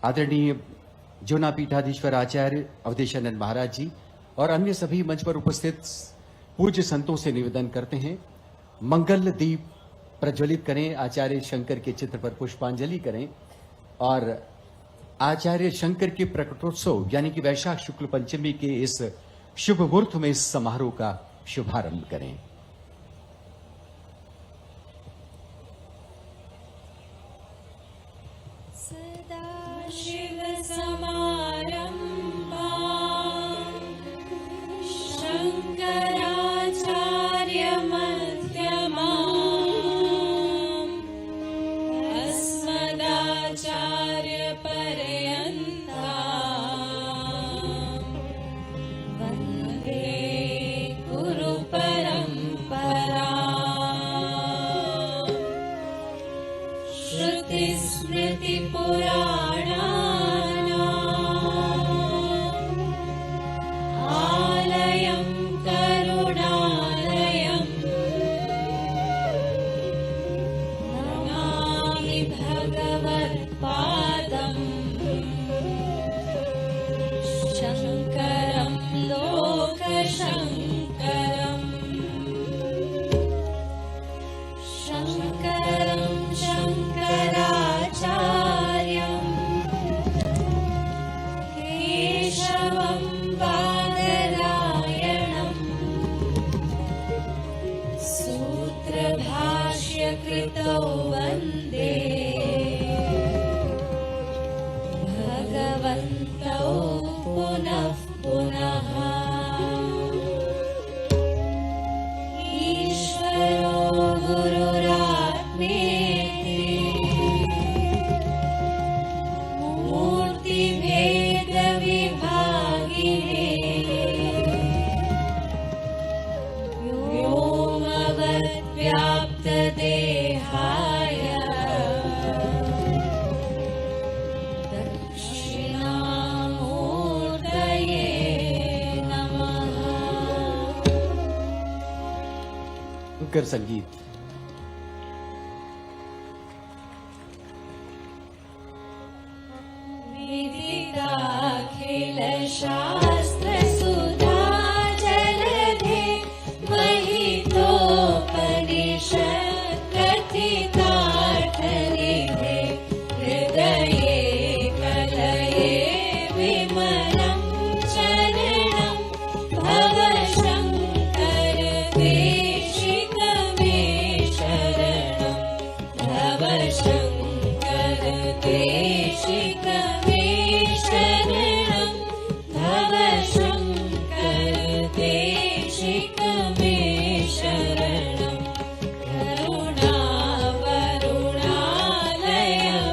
आदरणीय जोना पीठाधीश्वर आचार्य अवधेशानंद महाराज जी और अन्य सभी मंच पर उपस्थित पूज्य संतों से निवेदन करते हैं, मंगल दीप प्रज्वलित करें, आचार्य शंकर के चित्र पर पुष्पांजलि करें और आचार्य शंकर के प्रकटोत्सव यानी कि वैशाख शुक्ल पंचमी के इस शुभ मुहूर्त में इस समारोह का शुभारंभ करें। सदाशिव समारंभा शंकराचार्य मध्यमा अस्मदाचार्य पर्यन्ता वन्दे गुरु परंपरा। श्रुति स्मृति पुराणानाम् आलयं करुणालयं नमामि भगवत्पादं शङ्करं लोकशङ्करम् शङ्करं शङ्कराचार्यं केशवं बादरायणं सूत्रभाष्यकृतौ वन्दे भगवन्तौ पुनः पुनः। ईश्वरो गुरुरात्मेति मूर्तिभेदविभागिने व्योमवद्व्याप्तदेहाय दक्षिणामूर्तये नमः। कर संगीत विदिताखिल शास्त्र सुधा जलधे महितोपनिषत् कथितार्थनिधे हृदये कलये विमलं चरणं भवशङ्कर देशिकमे शरणं भवशङ्कर देशिकमे शरणं भवशङ्कर देशिकमे शरणं करुणावरुणालय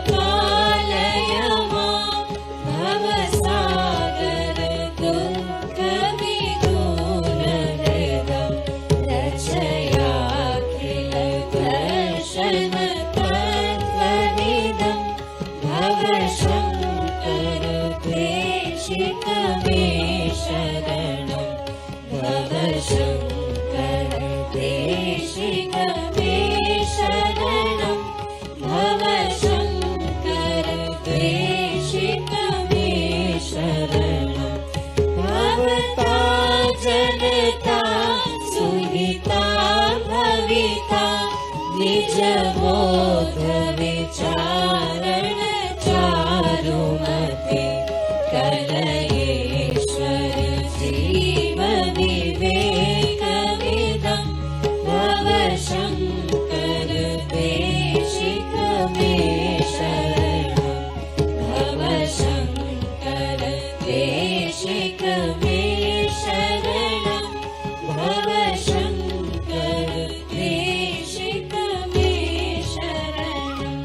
पालय मां भवसागर दुःखविदूरहृदं रचयाखिल दर्शन तत्त्वविदं भवशङ्कर देशिकमे शरणं भवशङ्कर देशिकमे शरणं भवशङ्कर देशिकमे शरणं भवता जनता सुहिता भविता निजबोध विचारण चारुमते कलयेश्वर जीव विवेकविदं भवशङ्कर देशिकमे शरणं भवशङ्कर देशिकमे शरणं भवशङ्कर देशिकमे शरणं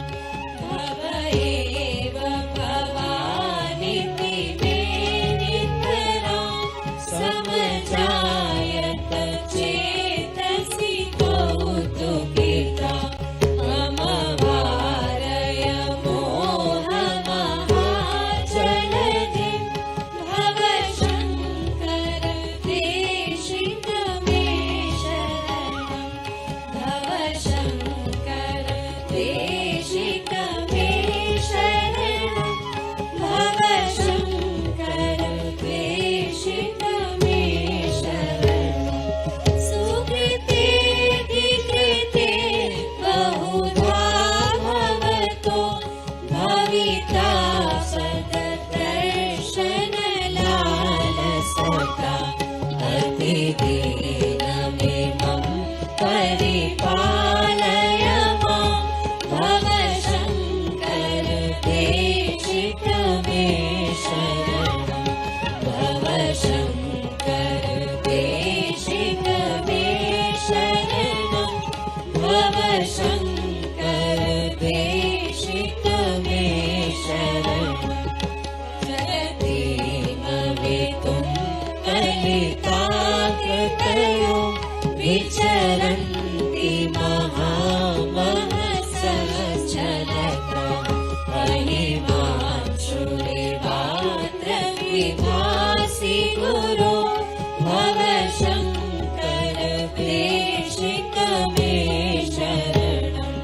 भव एव भवानिति मे तरन्ति महामहसश्चलता महिमांशुरिवात्रविभासि गुरो भवशङ्कर प्रेषित मे शरणं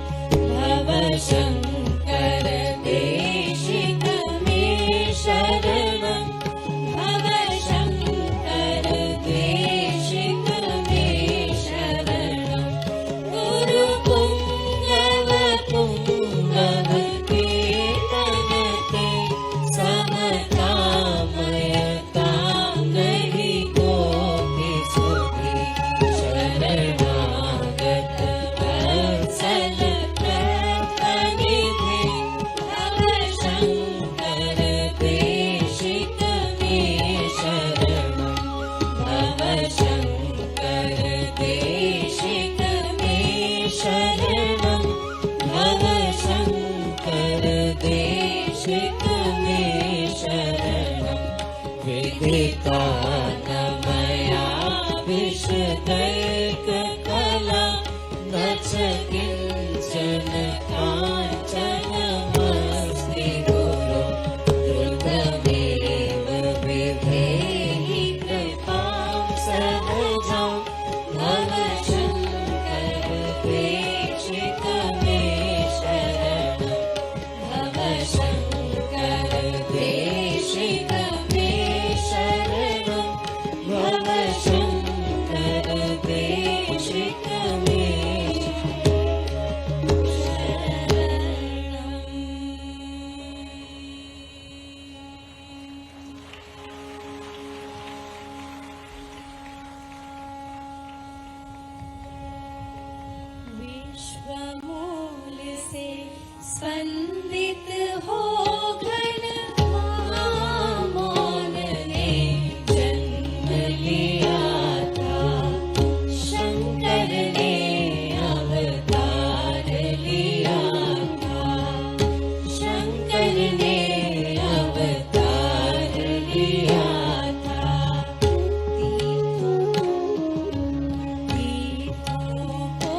भवशङ्कर प्रेषित मे शरणं भवशङ्कर प्रेषित मे शरणं गुरुपुङ्गव पुङ्गव कीर्तनते समतामयतां नहि कोऽपि सुखी शरणागत वत्सल प्रपनिधे भवशङ्कर प्रेषित मे शरणं भवशङ्कर प्रेषित मे शरणं भवशङ्कर प्रेषित मे शरणं विदितानमया विशदैककला न च किञ्चन काञ्चनमस्ति गुरो द्रुतमेव विधेहि कृपां सहजां भवशङ्कर प्रेषित मे शरणं भवशङ्कर प्रेषित मे शरणं भवशङ्कर प्रेषित मे विश्वमूल से स्पंदित हो घन महामौन ने जन्म लिया था शंकर ने अवतार लिया था शंकर ने अवतार लिया था तीर्थों को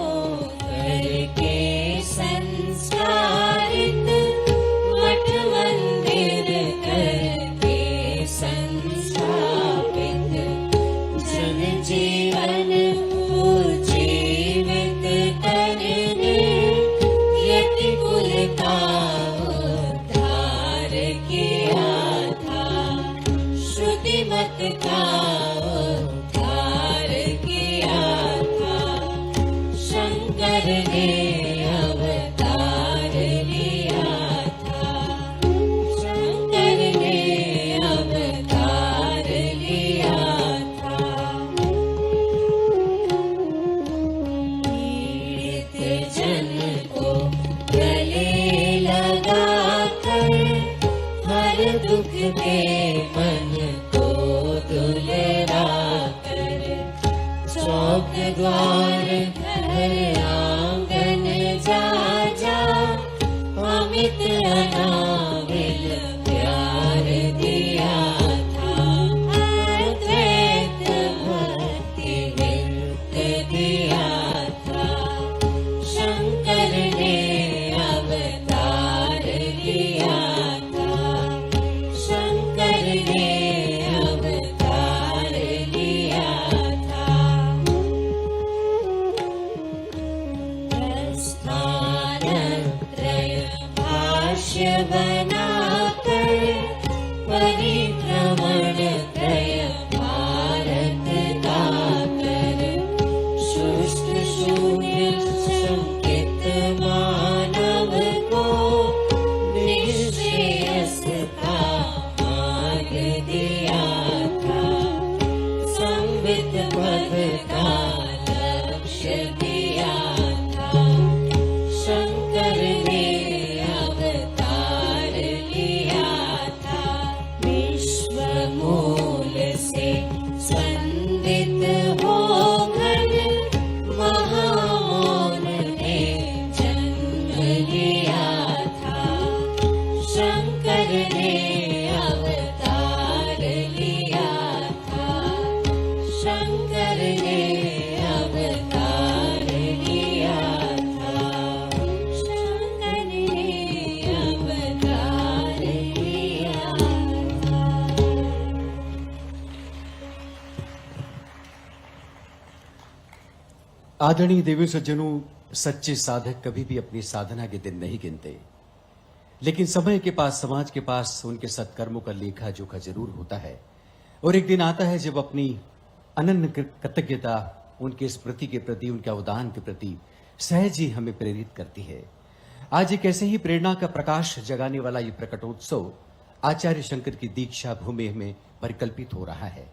करके संस्कारित मठ मंदिर करके संस्थापित जन जीवन उज्जीवित करने यति कुल का उद्धार किया था श्रुति मत का उद्धार किया था शंकर ने अवतार लिया था शंकर ने अवतार लिया था पीड़ित जन को गले लगाकर हर दुख दे मन को दुलरा कर चौक द्वार घर आंगन जा जा अमित अनाविल प्यार दिया था अद्वैत भक्ति विरुद्ध दिया था शंकर ने अवतार लिया था शंकर ने अवतार लिया था प्रस्थानत्रय भाष्य बनाकर परिभ्रमण त्रय भारत गाकर शुष्क शून्य शंकित मानव को निश्रेयस का मार्ग दिया था संवित पद का लक्ष्य दिया था शंकर ने अवतार लिया था आदरणीय देवी सज्जनों, सच्चे साधक कभी भी अपनी साधना के दिन नहीं गिनते, लेकिन समय के पास, समाज के पास उनके सत्कर्मों का लेखा जोखा जरूर होता है। और एक दिन आता है जब अपनी अनन्य कृतज्ञता उनके स्मृति के प्रति, उनके अवदान के प्रति सहज ही हमें प्रेरित करती है। आज एक ऐसे ही प्रेरणा का प्रकाश जगाने वाला ये प्रकटोत्सव आचार्य शंकर की दीक्षा भूमि में परिकल्पित हो रहा है।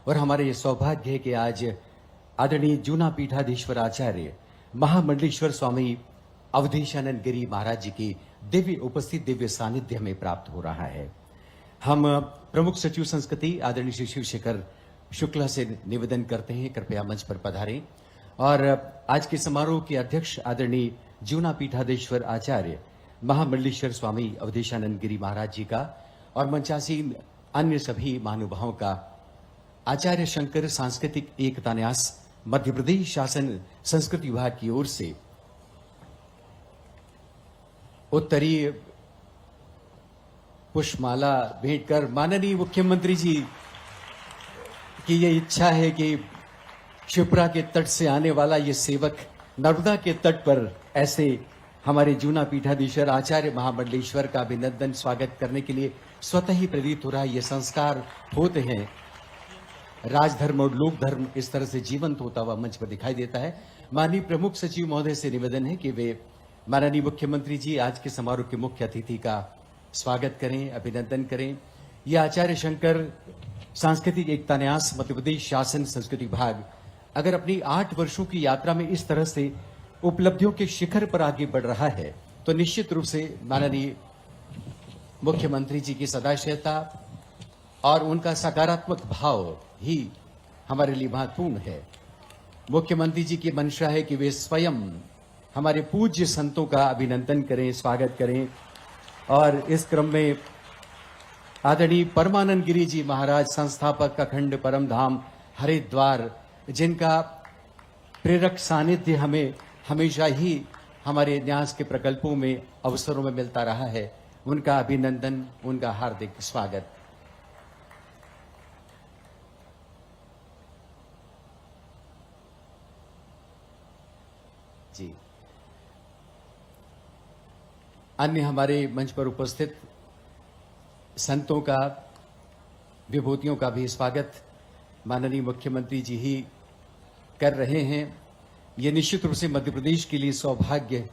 और हमारा ये सौभाग्य है कि आज आदरणीय जूना पीठाधीश्वर आचार्य महामंडलेश्वर स्वामी अवधेशानंद गिरी महाराज जी की दिव्य उपस्थित, दिव्य सानिध्य में प्राप्त हो रहा है। हम प्रमुख सचिव संस्कृति आदरणीय श्री शिवशेखर शुक्ला से निवेदन करते हैं, कृपया मंच पर पधारें। और आज के समारोह के अध्यक्ष आदरणीय जूना पीठाधीश्वर आचार्य महामंडलेश्वर स्वामी अवधेशानंद गिरी महाराज जी का और मंचासीन अन्य सभी महानुभावों का आचार्य शंकर सांस्कृतिक एकता न्यास मध्य प्रदेश शासन संस्कृति विभाग की ओर से उत्तरीय पुष्पमाला भेंट कर माननीय मुख्यमंत्री जी की ये इच्छा है कि शिप्रा के तट से आने वाला ये सेवक नर्मदा के तट पर ऐसे हमारे जूना पीठाधीश्वर आचार्य महामंडलेश्वर का अभिनंदन स्वागत करने के लिए स्वतः ही प्रेरित हो रहा है। ये संस्कार होते हैं, राजधर्म और लोक धर्म इस तरह से जीवंत होता हुआ मंच पर दिखाई देता है। माननीय प्रमुख सचिव महोदय से निवेदन है कि वे माननीय मुख्यमंत्री जी आज के समारोह के मुख्य अतिथि का स्वागत करें, अभिनंदन करें। ये आचार्य शंकर सांस्कृतिक एकता न्यास मध्य प्रदेश शासन संस्कृति विभाग अगर अपनी 8 वर्षों की यात्रा में इस तरह से उपलब्धियों के शिखर पर आगे बढ़ रहा है तो निश्चित रूप से माननीय मुख्यमंत्री जी की सदाशयता और उनका सकारात्मक भाव ही हमारे लिए महत्वपूर्ण है। मुख्यमंत्री जी की मंशा है कि वे स्वयं हमारे पूज्य संतों का अभिनंदन करें, स्वागत करें। और इस क्रम में आदरणीय परमानंद गिरी जी महाराज संस्थापक अखंड परम धाम हरिद्वार, जिनका प्रेरक सानिध्य हमें हमेशा ही हमारे न्यास के प्रकल्पों में अवसरों में मिलता रहा है, उनका अभिनंदन, उनका हार्दिक स्वागत। जी, अन्य हमारे मंच पर उपस्थित संतों का, विभूतियों का भी स्वागत माननीय मुख्यमंत्री जी ही कर रहे हैं। ये निश्चित रूप से मध्य प्रदेश के लिए सौभाग्य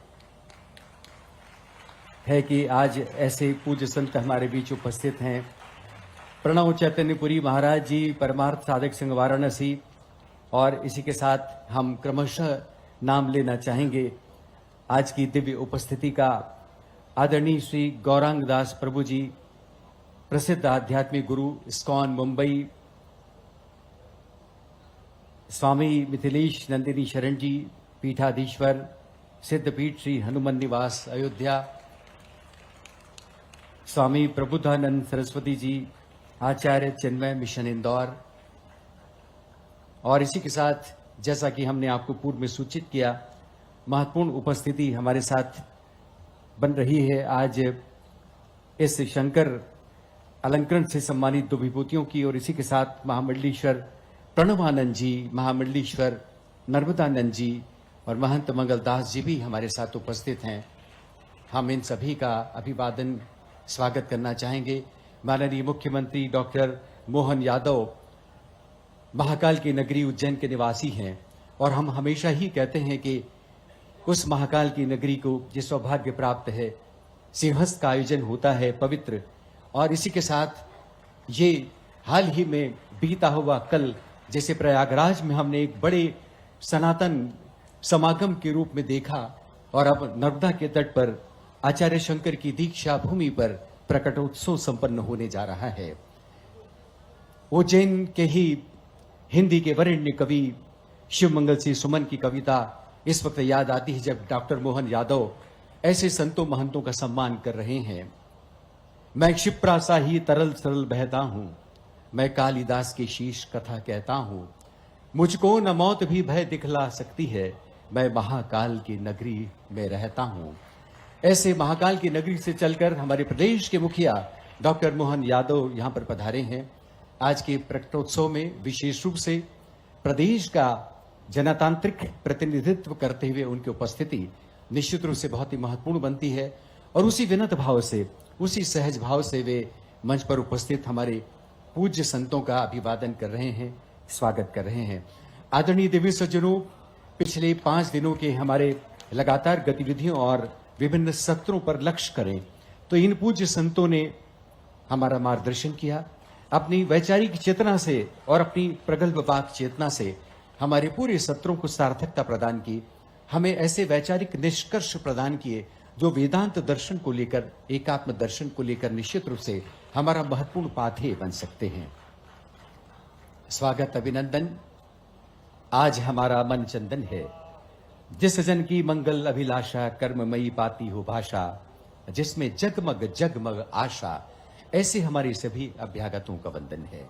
है कि आज ऐसे पूज्य संत हमारे बीच उपस्थित हैं। प्रणव चैतन्यपुरी महाराज जी, परमार्थ साधक संघ वाराणसी, और इसी के साथ हम क्रमशः नाम लेना चाहेंगे आज की दिव्य उपस्थिति का। आदरणीय श्री गौरांग दास प्रभु जी, प्रसिद्ध आध्यात्मिक गुरु इस्कॉन मुंबई, स्वामी मिथिलेश नंदिनी शरण जी पीठाधीश्वर, सिद्धपीठ श्री हनुमान निवास अयोध्या, स्वामी प्रबुद्धानंद सरस्वती जी आचार्य चिन्मय मिशन इंदौर। और इसी के साथ जैसा कि हमने आपको पूर्व में सूचित किया, महत्वपूर्ण उपस्थिति हमारे साथ बन रही है आज इस शंकर अलंकरण से सम्मानित 2 विभूतियों की। और इसी के साथ महामंडलेश्वर प्रणवानंद जी, महामंडलेश्वर नर्मदानंद जी और महंत मंगलदास जी भी हमारे साथ उपस्थित हैं। हम इन सभी का अभिवादन स्वागत करना चाहेंगे। माननीय मुख्यमंत्री डॉक्टर मोहन यादव महाकाल की नगरी उज्जैन के निवासी हैं और हम हमेशा ही कहते हैं कि उस महाकाल की नगरी को जिस सौभाग्य प्राप्त है, सिंहस्थ का आयोजन होता है पवित्र। और इसी के साथ ये हाल ही में बीता हुआ कल, जैसे प्रयागराज में हमने एक बड़े सनातन समागम के रूप में देखा, और अब नर्मदा के तट पर आचार्य शंकर की दीक्षा भूमि पर प्रकटोत्सव संपन्न होने जा रहा है। उज्जैन के ही हिंदी के वरेण्य कवि शिव मंगल सिंह सुमन की कविता इस वक्त याद आती है जब डॉक्टर मोहन यादव ऐसे संतों महंतों का सम्मान कर रहे हैं। मैं क्षिप्रा सा ही तरल सरल बहता हूं, मैं कालिदास की शीश कथा कहता हूं, मुझको न मौत भी भय दिखला सकती है, मैं महाकाल की नगरी में रहता हूं। ऐसे महाकाल की नगरी से चलकर हमारे प्रदेश के मुखिया डॉक्टर मोहन यादव यहां पर पधारे हैं। आज के प्रकटोत्सव में विशेष रूप से प्रदेश का जनतांत्रिक प्रतिनिधित्व करते हुए उनकी उपस्थिति निश्चित रूप से बहुत ही महत्वपूर्ण बनती है और उसी विनम्र भाव से, उसी सहज भाव से वे मंच पर उपस्थित हमारे पूज्य संतों का अभिवादन कर रहे हैं, स्वागत कर रहे हैं। आदरणीय देवी सज्जनों, पिछले 5 दिनों के हमारे लगातार गतिविधियों और विभिन्न सत्रों पर लक्ष्य करें तो इन पूज्य संतों ने हमारा मार्गदर्शन किया। अपनी वैचारिक चेतना से और अपनी प्रगल्भ वाक चेतना से हमारे पूरे सत्रों को सार्थकता प्रदान की, हमें ऐसे वैचारिक निष्कर्ष प्रदान किए जो वेदांत दर्शन को लेकर, एकात्म दर्शन को लेकर निश्चित रूप से हमारा महत्वपूर्ण पाथेय बन सकते हैं। स्वागत, अभिनंदन। आज हमारा मन चंदन है, जिस जन की मंगल अभिलाषा, कर्ममयी पाती हो भाषा, जिसमें जगमग जगमग आशा, ऐसे हमारे सभी अभ्यागतों का वंदन है।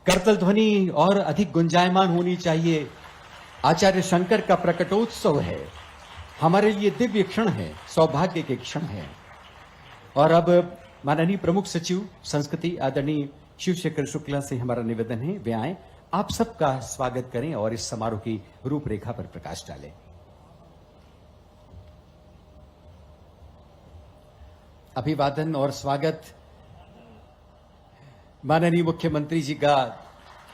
करतल ध्वनि और अधिक गुंजायमान होनी चाहिए। आचार्य शंकर का प्रकटोत्सव है, हमारे लिए दिव्य क्षण है, सौभाग्य के क्षण है। और अब माननीय प्रमुख सचिव संस्कृति आदरणीय शिवशेखर शुक्ला से हमारा निवेदन है, वे आए, आप सबका स्वागत करें और इस समारोह की रूपरेखा पर प्रकाश डालें। अभिवादन और स्वागत माननीय मुख्यमंत्री जी का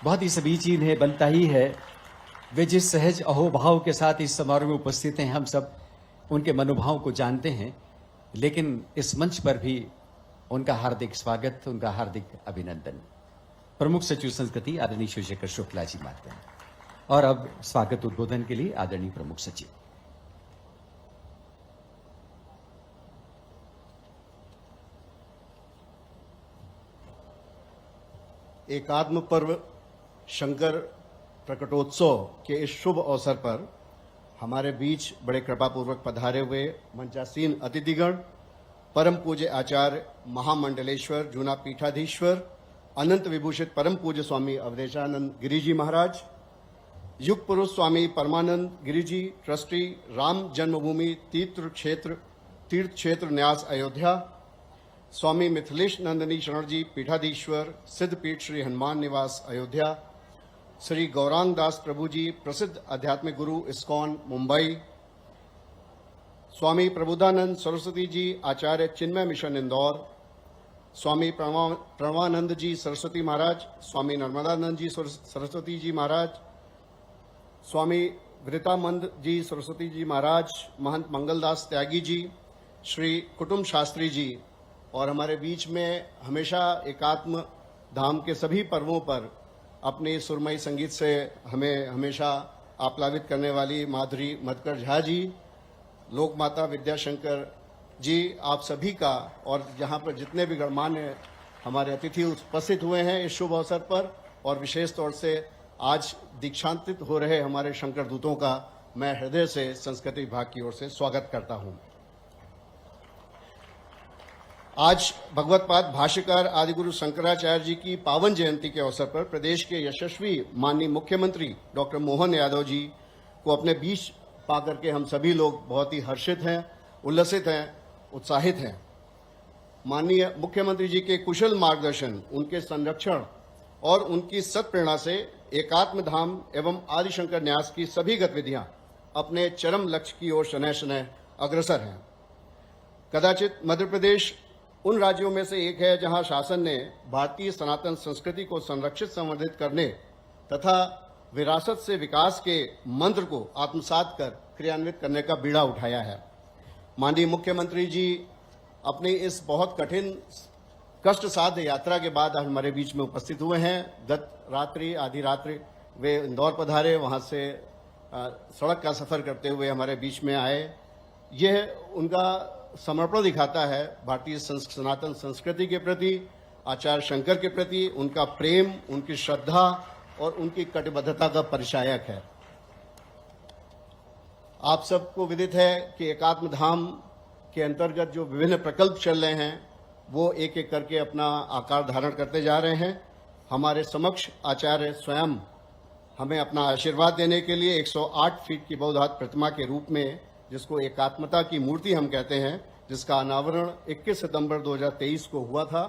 बहुत ही समीचीन है, बनता ही है। वे जिस सहज अहोभाव के साथ इस समारोह में उपस्थित हैं, हम सब उनके मनोभाव को जानते हैं, लेकिन इस मंच पर भी उनका हार्दिक स्वागत, उनका हार्दिक अभिनंदन। प्रमुख सचिव संस्कृति आदरणीय शिवशेखर शुक्ला जी मानते हैं। और अब स्वागत उद्बोधन के लिए आदरणीय प्रमुख सचिव। एकात्म पर्व शंकर प्रकटोत्सव के इस शुभ अवसर पर हमारे बीच बड़े कृपापूर्वक पधारे हुए मंचासीन अतिथिगण, परम पूज्य आचार्य महामंडलेश्वर जूना पीठाधीश्वर अनंत विभूषित परम पूज्य स्वामी अवधेशानंद गिरी जी महाराज, युग पुरुष स्वामी परमानंद गिरी जी, ट्रस्टी राम जन्मभूमि तीर्थ क्षेत्र न्यास अयोध्या, स्वामी मिथिलेश नंदनी शरण जी पीठाधीश्वर सिद्धपीठ श्री हनुमान निवास अयोध्या, श्री गौरांग दास प्रभु जी प्रसिद्ध आध्यात्मिक गुरु इस्कॉन मुंबई, स्वामी प्रबुद्धानंद सरस्वती जी आचार्य चिन्मय मिशन इंदौर, स्वामी प्रणवानंद जी सरस्वती महाराज, स्वामी नर्मदानंद जी सरस्वती जी महाराज, स्वामी वृतामंद जी सरस्वती जी महाराज, महंत मंगलदास त्यागी जी, श्री कुटुंब शास्त्री जी, और हमारे बीच में हमेशा एकात्म धाम के सभी पर्वों पर अपने सुरमई संगीत से हमें हमेशा आप्लावित करने वाली माधुरी मधुकर झा जी, लोक माता विद्याशंकर जी, आप सभी का, और यहाँ पर जितने भी गणमान्य हमारे अतिथि उपस्थित हुए हैं इस शुभ अवसर पर, और विशेष तौर से आज दीक्षांतित हो रहे हमारे शंकर दूतों का मैं हृदय से संस्कृति विभाग की ओर से स्वागत करता हूँ। आज भगवतपाद भाष्यकार आदिगुरु शंकराचार्य जी की पावन जयंती के अवसर पर प्रदेश के यशस्वी माननीय मुख्यमंत्री डॉक्टर मोहन यादव जी को अपने बीच पाकर के हम सभी लोग बहुत ही हर्षित हैं, उल्लसित हैं, उत्साहित हैं। माननीय मुख्यमंत्री जी के कुशल मार्गदर्शन, उनके संरक्षण और उनकी सत्प्रेरणा से एकात्म धाम एवं आदिशंकर न्यास की सभी गतिविधियां अपने चरम लक्ष्य की ओर शनैः शनैः अग्रसर हैं। कदाचित मध्य प्रदेश उन राज्यों में से एक है जहां शासन ने भारतीय सनातन संस्कृति को संरक्षित संवर्धित करने तथा विरासत से विकास के मंत्र को आत्मसात कर क्रियान्वित करने का बीड़ा उठाया है। माननीय मुख्यमंत्री जी अपनी इस बहुत कठिन कष्ट साध्य यात्रा के बाद आज हमारे बीच में उपस्थित हुए हैं। गत रात्रि आधी रात्रि वे इंदौर पधारे, वहां से सड़क का सफर करते हुए हमारे बीच में आए। यह उनका समर्पण दिखाता है भारतीय सनातन संस्कृति के प्रति, आचार्य शंकर के प्रति उनका प्रेम, उनकी श्रद्धा और उनकी कटिबद्धता का परिचायक है। आप सबको विदित है कि एकात्म धाम के अंतर्गत जो विभिन्न प्रकल्प चल रहे हैं वो एक एक करके अपना आकार धारण करते जा रहे हैं। हमारे समक्ष आचार्य स्वयं हमें अपना आशीर्वाद देने के लिए 108 फीट की बौद्धात प्रतिमा के रूप में, जिसको एकात्मता की मूर्ति हम कहते हैं, जिसका अनावरण 21 सितंबर 2023 को हुआ था,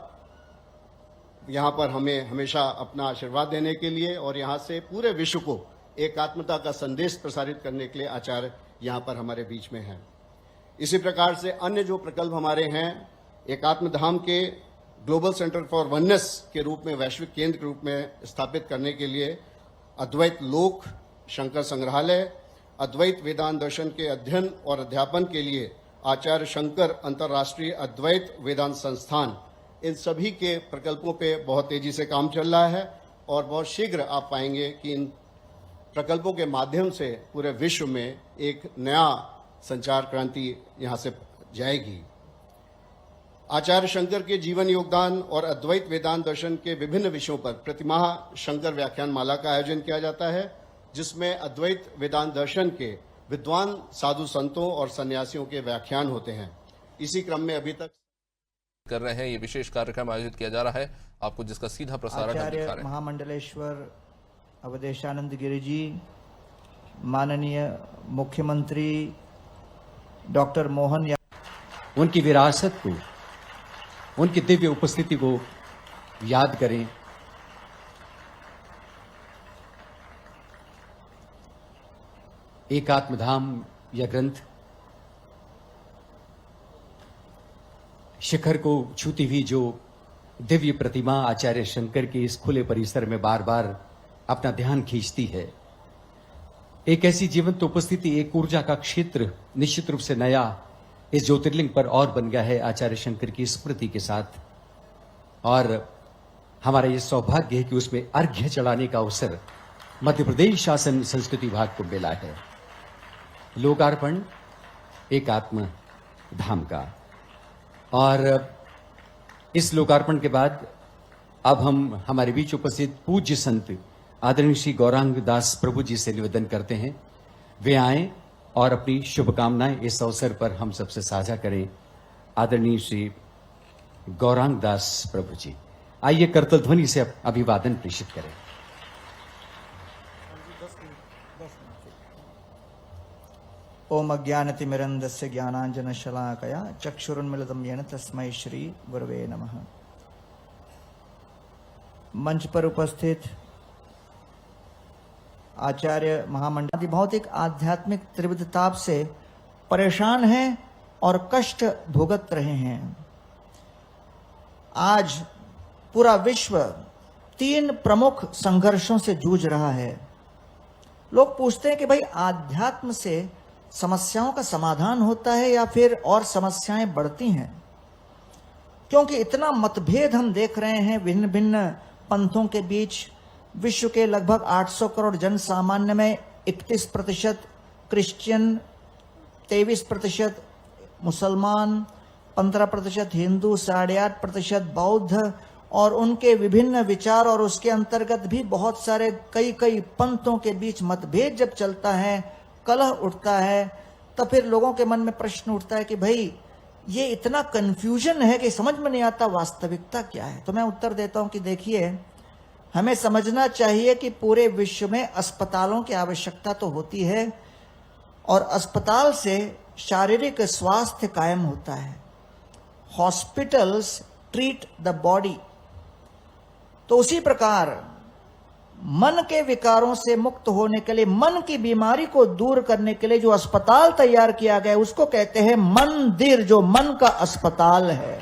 यहाँ पर हमें हमेशा अपना आशीर्वाद देने के लिए और यहाँ से पूरे विश्व को एकात्मता का संदेश प्रसारित करने के लिए आचार्य यहाँ पर हमारे बीच में हैं। इसी प्रकार से अन्य जो प्रकल्प हमारे हैं, एकात्म धाम के ग्लोबल सेंटर फॉर वननेस के रूप में, वैश्विक केंद्र के रूप में स्थापित करने के लिए अद्वैत लोक शंकर संग्रहालय, अद्वैत वेदांत दर्शन के अध्ययन और अध्यापन के लिए आचार्य शंकर अंतर्राष्ट्रीय अद्वैत वेदांत संस्थान, इन सभी के प्रकल्पों पे बहुत तेजी से काम चल रहा है और बहुत शीघ्र आप पाएंगे कि इन प्रकल्पों के माध्यम से पूरे विश्व में एक नया संचार क्रांति यहाँ से जाएगी। आचार्य शंकर के जीवन योगदान और अद्वैत वेदांत दर्शन के विभिन्न विषयों पर प्रतिमाह शंकर व्याख्यान माला का आयोजन किया जाता है, जिसमें अद्वैत वेदांत दर्शन के विद्वान साधु संतों और सन्यासियों के व्याख्यान होते हैं। इसी क्रम में अभी तक कर रहे हैं, ये विशेष कार्यक्रम आयोजित किया जा रहा है, आपको जिसका सीधा प्रसारण हम दिखा रहे आचार्य हैं। महामंडलेश्वर अवधेशानंद गिरि जी, माननीय मुख्यमंत्री डॉक्टर मोहन उनकी विरासत को, उनकी दिव्य उपस्थिति को याद करें। एकात्म धाम यह ग्रंथ शिखर को छूती हुई जो दिव्य प्रतिमा आचार्य शंकर के इस खुले परिसर में बार बार अपना ध्यान खींचती है। एक ऐसी जीवंत उपस्थिति, एक ऊर्जा का क्षेत्र निश्चित रूप से नया इस ज्योतिर्लिंग पर और बन गया है आचार्य शंकर की स्मृति के साथ। और हमारा यह सौभाग्य है कि उसमें अर्घ्य चढ़ाने का अवसर मध्य प्रदेश शासन संस्कृति विभाग को मिला है। लोकार्पण एकात्म धाम का, और इस लोकार्पण के बाद अब हम हमारे बीच उपस्थित पूज्य संत आदरणीय श्री गौरांग दास प्रभु जी से निवेदन करते हैं, वे आए और अपनी शुभकामनाएं इस अवसर पर हम सबसे साझा करें। आदरणीय श्री गौरांग दास प्रभु जी, आइए करतल ध्वनि से अभिवादन प्रेषित करें। ओम अज्ञानतिमिरन्दस्य ज्ञानाञ्जनशलाकया चक्षुरुन्मिलितं येन तस्मै श्री गुरवे नमः। मंच पर उपस्थित आचार्य महामंडल भौतिक आध्यात्मिक त्रिविधताप से परेशान हैं और कष्ट भुगत रहे हैं। आज पूरा विश्व 3 प्रमुख संघर्षों से जूझ रहा है। लोग पूछते हैं कि भाई आध्यात्म से समस्याओं का समाधान होता है या फिर और समस्याएं बढ़ती हैं, क्योंकि इतना मतभेद हम देख रहे हैं भिन्न भिन्न पंथों के बीच। विश्व के लगभग 800 करोड़ जन सामान्य में 31% क्रिश्चियन, 23% मुसलमान, 15% हिंदू, 8.5% बौद्ध, और उनके विभिन्न विचार और उसके अंतर्गत भी बहुत सारे कई पंथों के बीच मतभेद जब चलता है, कलह उठता है, तब फिर लोगों के मन में प्रश्न उठता है कि भाई ये इतना कंफ्यूजन है कि समझ में नहीं आता वास्तविकता क्या है। तो मैं उत्तर देता हूं कि देखिए, हमें समझना चाहिए कि पूरे विश्व में अस्पतालों की आवश्यकता तो होती है और अस्पताल से शारीरिक स्वास्थ्य कायम होता है। Hospitals treat the body. तो उसी प्रकार मन के विकारों से मुक्त होने के लिए, मन की बीमारी को दूर करने के लिए जो अस्पताल तैयार किया गया उसको कहते हैं मंदिर, जो मन का अस्पताल है।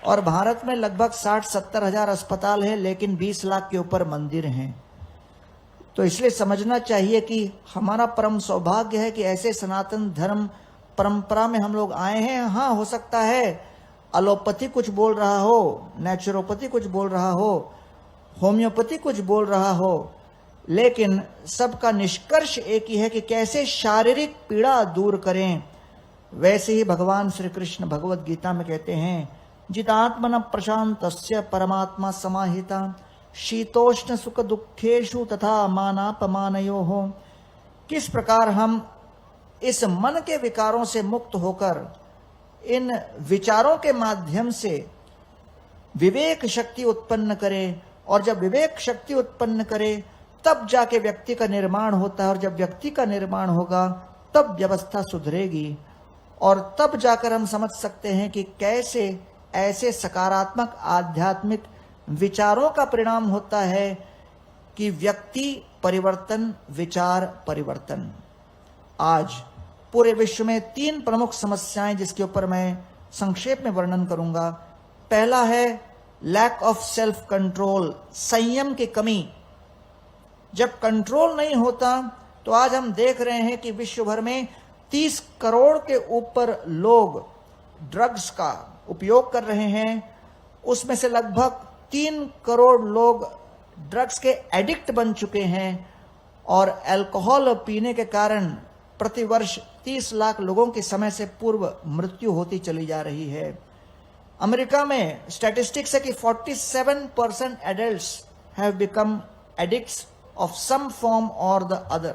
और भारत में लगभग 60-70 हजार अस्पताल है, लेकिन 20 लाख के ऊपर मंदिर हैं। तो इसलिए समझना चाहिए कि हमारा परम सौभाग्य है कि ऐसे सनातन धर्म परंपरा में हम लोग आए हैं। हाँ, हो सकता है एलोपैथी कुछ बोल रहा हो, नेचुरोपैथी कुछ बोल रहा हो, होम्योपैथी कुछ बोल रहा हो, लेकिन सबका निष्कर्ष एक ही है कि कैसे शारीरिक पीड़ा दूर करें। वैसे ही भगवान श्री कृष्ण भगवद गीता में कहते हैं, जितात्मन प्रशांतस्य परमात्मा समाहिता शीतोष्ण सुख दुखेषु तथा मानापमानयोः। किस प्रकार हम इस मन के विकारों से मुक्त होकर इन विचारों के माध्यम से विवेक शक्ति उत्पन्न करें, और जब विवेक शक्ति उत्पन्न करें तब जाके व्यक्ति का निर्माण होता है, और जब व्यक्ति का निर्माण होगा तब व्यवस्था सुधरेगी, और तब जाकर हम समझ सकते हैं कि कैसे ऐसे सकारात्मक आध्यात्मिक विचारों का परिणाम होता है कि व्यक्ति परिवर्तन, विचार परिवर्तन। आज पूरे विश्व में 3 प्रमुख समस्याएं जिसके ऊपर मैं संक्षेप में वर्णन करूंगा। पहला है लैक ऑफ सेल्फ कंट्रोल, संयम की कमी। जब कंट्रोल नहीं होता तो आज हम देख रहे हैं कि विश्व भर में 30 करोड़ के ऊपर लोग ड्रग्स का उपयोग कर रहे हैं। उसमें से लगभग 3 करोड़ लोग ड्रग्स के एडिक्ट बन चुके हैं और अल्कोहल पीने के कारण प्रतिवर्ष 30 लाख लोगों की समय से पूर्व मृत्यु होती चली जा रही है। अमेरिका में स्टैटिस्टिक्स है कि 47% adults have become addicts of some form और द अदर।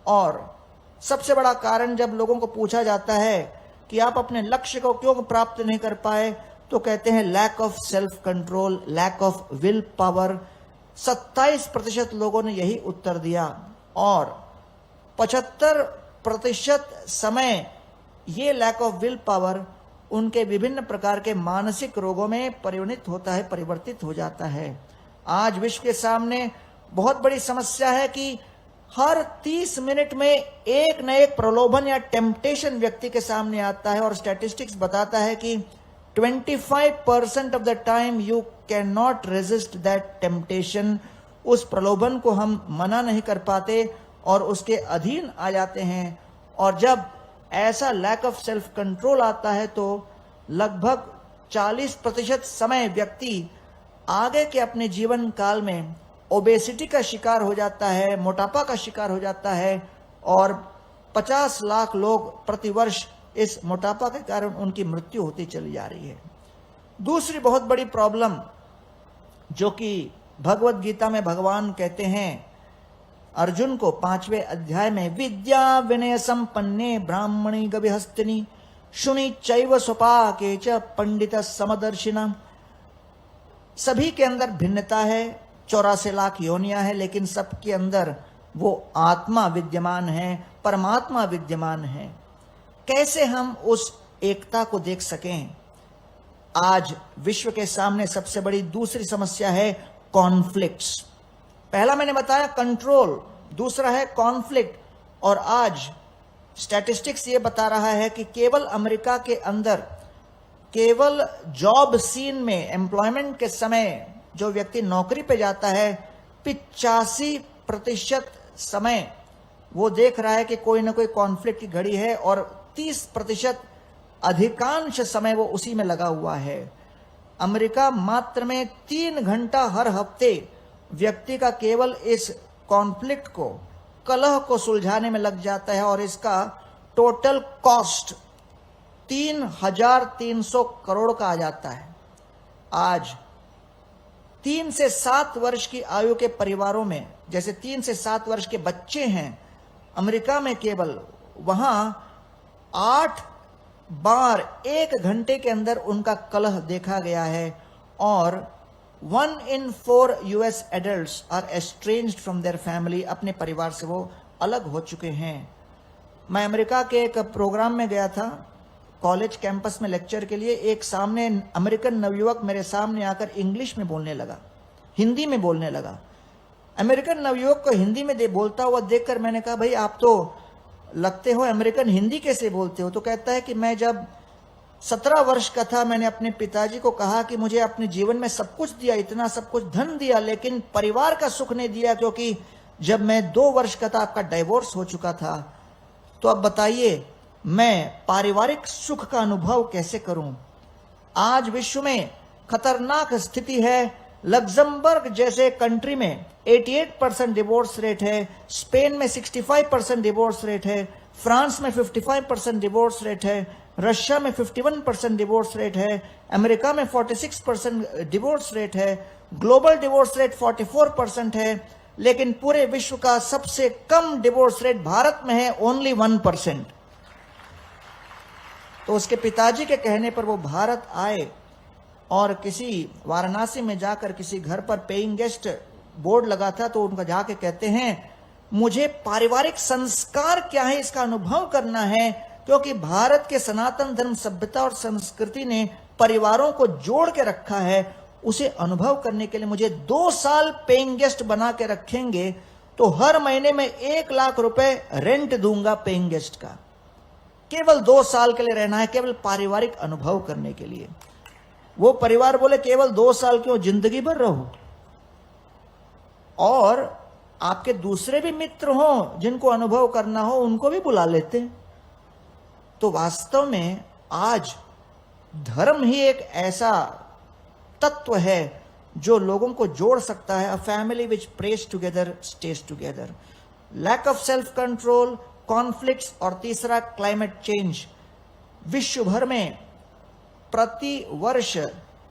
और सबसे बड़ा कारण जब लोगों को पूछा जाता है कि आप अपने लक्ष्य को क्यों प्राप्त नहीं कर पाए, तो कहते हैं lack of self control, lack of will power. 27% लोगों ने यही उत्तर दिया और 75% समय ये लैक ऑफ विल पावर उनके विभिन्न प्रकार के मानसिक रोगों में परिवर्तित होता है, परिवर्तित हो जाता है। आज विश्व के सामने बहुत बड़ी समस्या है कि हर 30 मिनट में एक न एक प्रलोभन या टेम्पटेशन व्यक्ति के सामने आता है और स्टैटिस्टिक्स बताता है कि 25% of the time you can not resist that temptation. उस प्रलोभन को हम मना नहीं कर पाते और उसके अधीन आ जाते हैं। और जब ऐसा लैक ऑफ सेल्फ कंट्रोल आता है तो लगभग 40% समय व्यक्ति आगे के अपने जीवन काल में ओबेसिटी का शिकार हो जाता है, मोटापा का शिकार हो जाता है और 50 लाख लोग प्रतिवर्ष इस मोटापा के कारण उनकी मृत्यु होती चली जा रही है। दूसरी बहुत बड़ी प्रॉब्लम जो कि भगवत गीता में भगवान कहते हैं अर्जुन को 5वें अध्याय में, विद्या विनय संपन्ने ब्राह्मणी गविहस्तिनी शुनि चैव स्वपाके च पंडित समदर्शिना। सभी के अंदर भिन्नता है, 84 लाख योनियां है, लेकिन सबके अंदर वो आत्मा विद्यमान है, परमात्मा विद्यमान है। कैसे हम उस एकता को देख सकें? आज विश्व के सामने सबसे बड़ी दूसरी समस्या है कॉन्फ्लिक्ट्स। पहला मैंने बताया कंट्रोल, दूसरा है कॉन्फ्लिक्ट। और आज स्टैटिस्टिक्स ये बता रहा है कि केवल अमेरिका के अंदर केवल जॉब सीन में एम्प्लॉयमेंट के समय जो व्यक्ति नौकरी पे जाता है 85% समय वो देख रहा है कि कोई ना कोई कॉन्फ्लिक्ट की घड़ी है और 30% अधिकांश समय वो उसी में लगा हुआ है। अमेरिका मात्र में 3 घंटा हर हफ्ते व्यक्ति का केवल इस कॉन्फ्लिक्ट को, कलह को सुलझाने में लग जाता है और इसका टोटल कॉस्ट 3,300 करोड़ का आ जाता है। आज 3 से 7 वर्ष की आयु के परिवारों में, जैसे 3 से 7 वर्ष के बच्चे हैं अमेरिका में, केवल वहां 8 बार 1 घंटे के अंदर उनका कलह देखा गया है और 1 in 4 US adults are estranged from their family। अपने परिवार से वो अलग हो चुके हैं। मैं अमेरिका के एक प्रोग्राम में गया था, कॉलेज कैंपस में लेक्चर के लिए। एक सामने अमेरिकन नवयुवक मेरे सामने आकर इंग्लिश में बोलने लगा, हिंदी में बोलने लगा। अमेरिकन नवयुवक को हिंदी में बोलता हुआ देखकर मैंने कहा, भाई आप तो लगते हो अमेरिकन, हिंदी कैसे बोलते हो? तो कहता है कि मैं जब 17 वर्ष का था मैंने अपने पिताजी को कहा कि मुझे अपने जीवन में सब कुछ दिया, इतना सब कुछ धन दिया, लेकिन परिवार का सुख नहीं दिया, क्योंकि जब मैं 2 वर्ष का था आपका डाइवोर्स हो चुका था। तो अब बताइए मैं पारिवारिक सुख का अनुभव कैसे करूं? आज विश्व में खतरनाक स्थिति है। लग्जमबर्ग जैसे कंट्री में 88% डिवोर्स रेट है, स्पेन में 65% डिवोर्स रेट है, फ्रांस में 55% डिवोर्स रेट है, रशिया में 51% डिवोर्स रेट है, अमेरिका में 46% डिवोर्स रेट है, ग्लोबल डिवोर्स रेट 44% है, लेकिन पूरे विश्व का सबसे कम डिवोर्स रेट भारत में है, ओनली 1%। तो उसके पिताजी के कहने पर वो भारत आए और किसी वाराणसी में जाकर किसी घर पर पेइंग गेस्ट बोर्ड लगा था, तो उनका जाके कहते हैं मुझे पारिवारिक संस्कार क्या है इसका अनुभव करना है, क्योंकि भारत के सनातन धर्म सभ्यता और संस्कृति ने परिवारों को जोड़ के रखा है, उसे अनुभव करने के लिए मुझे 2 साल पेइंग गेस्ट बना के रखेंगे तो हर महीने में 1 लाख रुपए रेंट दूंगा पेइंग गेस्ट का। केवल 2 साल के लिए रहना है, केवल पारिवारिक अनुभव करने के लिए। वो परिवार बोले केवल 2 साल क्यों, जिंदगी भर रहो। और आपके दूसरे भी मित्र हो जिनको अनुभव करना हो, उनको भी बुला लेते हैं। तो वास्तव में आज धर्म ही एक ऐसा तत्व है जो लोगों को जोड़ सकता है। A family which prays together stays together. Lack of self control, conflicts और तीसरा क्लाइमेट चेंज। विश्व भर में प्रति वर्ष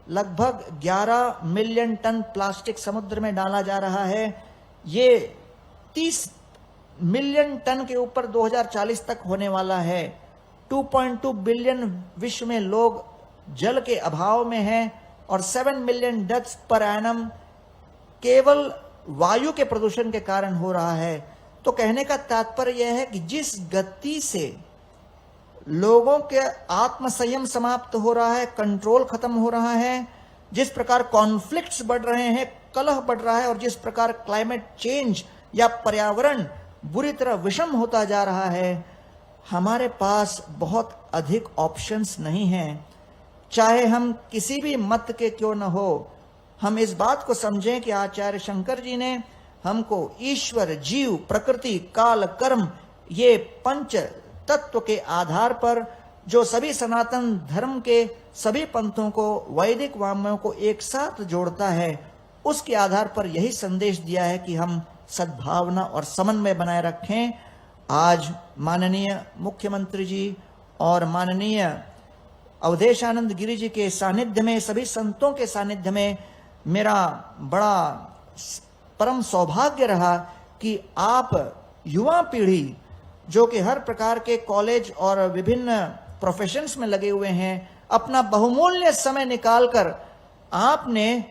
लगभग 11 मिलियन टन प्लास्टिक समुद्र में डाला जा रहा है। ये 30 मिलियन टन के ऊपर 2040 तक होने वाला है। 2.2 बिलियन विश्व में लोग जल के अभाव में हैं और 7 मिलियन डेथ्स पर एनम केवल वायु के प्रदूषण के कारण हो रहा है। तो कहने का तात्पर्य यह है कि जिस गति से लोगों के आत्म संयम समाप्त हो रहा है, कंट्रोल खत्म हो रहा है, जिस प्रकार कॉन्फ्लिक्ट्स बढ़ रहे हैं, कलह बढ़ रहा है, और जिस प्रकार क्लाइमेट चेंज या पर्यावरण बुरी तरह विषम होता जा रहा है, हमारे पास बहुत अधिक ऑप्शंस नहीं हैं। चाहे हम किसी भी मत के क्यों न हो, हम इस बात को समझें कि आचार्य शंकर जी ने हमको ईश्वर, जीव, प्रकृति, काल, कर्म, ये पंच तत्व के आधार पर जो सभी सनातन धर्म के सभी पंथों को, वैदिक वाङ्मयों को एक साथ जोड़ता है, उसके आधार पर यही संदेश दिया है कि हम सद्भावना और समन्वय बनाए रखें। आज माननीय मुख्यमंत्री जी और माननीय अवधेशानंद गिरी जी के सानिध्य में, सभी संतों के सानिध्य में मेरा बड़ा परम सौभाग्य रहा कि आप युवा पीढ़ी जो कि हर प्रकार के कॉलेज और विभिन्न प्रोफेशंस में लगे हुए हैं, अपना बहुमूल्य समय निकालकर आपने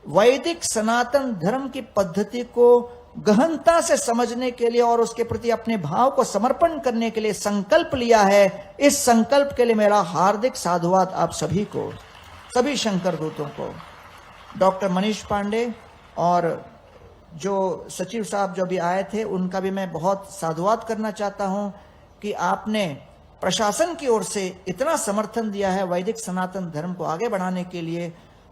वैदिक सनातन धर्म की पद्धति को गहनता से समझने के लिए और उसके प्रति अपने भाव को समर्पण करने के लिए संकल्प लिया है। इस संकल्प के लिए मेरा हार्दिक साधुवाद आप सभी को, सभी शंकर दूतों को। डॉक्टर मनीष पांडे और जो सचिव साहब जो भी आए थे, उनका भी मैं बहुत साधुवाद करना चाहता हूं कि आपने प्रशासन की ओर से इतना समर्थन दिया है वैदिक सनातन धर्म को आगे बढ़ाने के लिए।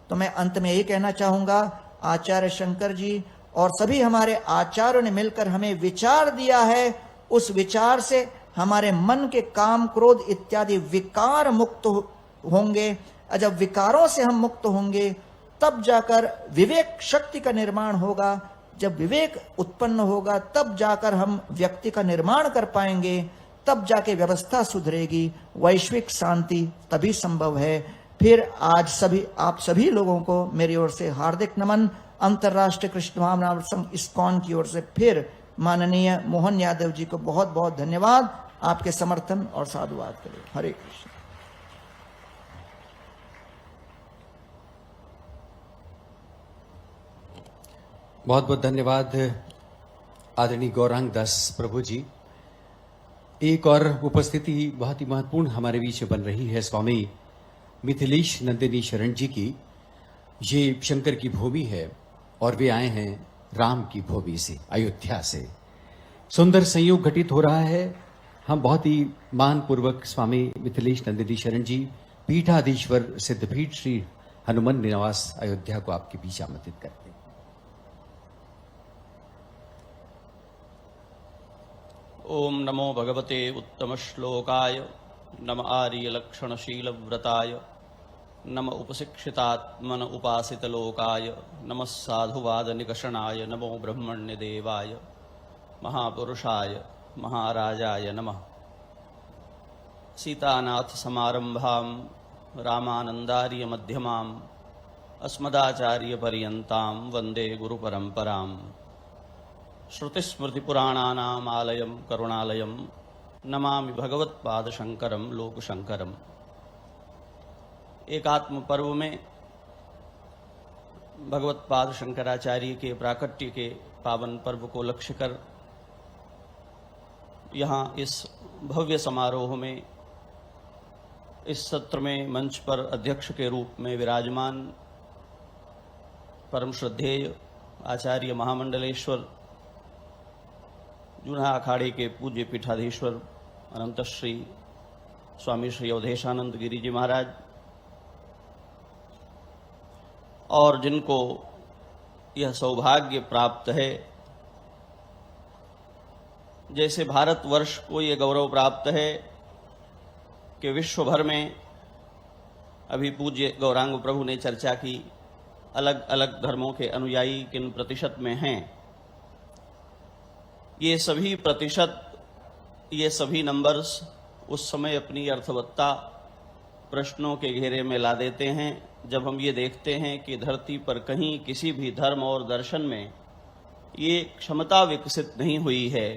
तो मैं अंत में यही कहना चाहूंगा, आचार्य शंकर जी और सभी हमारे आचार्यों ने मिलकर हमें विचार दिया है, उस विचार से हमारे मन के काम, क्रोध इत्यादि विकार मुक्त होंगे। जब विकारों से हम मुक्त होंगे तब जाकर विवेक शक्ति का निर्माण होगा। जब विवेक उत्पन्न होगा तब जाकर हम व्यक्ति का निर्माण कर पाएंगे, तब जाके व्यवस्था सुधरेगी, वैश्विक शांति तभी संभव है। फिर आज आप सभी लोगों को मेरी ओर से हार्दिक नमन। अंतर्राष्ट्रीय कृष्ण भावना संघ इस्कॉन की ओर से फिर माननीय मोहन यादव जी को बहुत बहुत धन्यवाद आपके समर्थन और साधुवाद के लिए। हरे कृष्ण। बहुत बहुत धन्यवाद आदरणीय गौरांग दास प्रभु जी। एक और उपस्थिति बहुत ही महत्वपूर्ण हमारे बीच बन रही है स्वामी मिथिलेश नंदिनी शरण जी की। ये शंकर की भूमि है और वे आए हैं राम की भूमि से, अयोध्या से। सुंदर संयोग घटित हो रहा है। हम बहुत ही मानपूर्वक स्वामी मिथिलेश नंदिनी शरण जी, पीठाधीश्वर सिद्धपीठ श्री हनुमान निवास अयोध्या को आपके बीच आमंत्रित करते हैं। ओम नमो भगवते उत्तम श्लोकाय, नम आर्य लक्षणशील व्रताय, नम उपशिक्षितात्मन उपासित लोकाय, नमः साधुवाद निकषणाय, नमो ब्रह्मण्य देवाय, महापुरुषाय महाराजाय नमः। सीतानाथ समारंभां रामानंदार्य मध्यमां अस्मदाचार्य पर्यन्तां वंदे गुरु परंपरां। श्रुतिस्मृतिपुराणानाम् आलयं करुणालयं नमामि भगवत्पादशंकरं लोकशंकरम्। एकात्म पर्व में भगवत्पाद शंकराचार्य के प्राकट्य के पावन पर्व को लक्ष्य कर यहाँ इस भव्य समारोह में इस सत्र में मंच पर अध्यक्ष के रूप में विराजमान परम श्रद्धेय आचार्य महामंडलेश्वर जूना अखाड़े के पूज्य पीठाधीश्वर अनंत श्री स्वामी श्री अवधेशानंद गिरी जी महाराज और जिनको यह सौभाग्य प्राप्त है, जैसे भारतवर्ष को ये गौरव प्राप्त है कि विश्व भर में अभी पूज्य गौरांग प्रभु ने चर्चा की अलग अलग धर्मों के अनुयायी किन प्रतिशत में हैं। ये सभी प्रतिशत, ये सभी नंबर्स उस समय अपनी अर्थवत्ता प्रश्नों के घेरे में ला देते हैं जब हम ये देखते हैं कि धरती पर कहीं किसी भी धर्म और दर्शन में ये क्षमता विकसित नहीं हुई है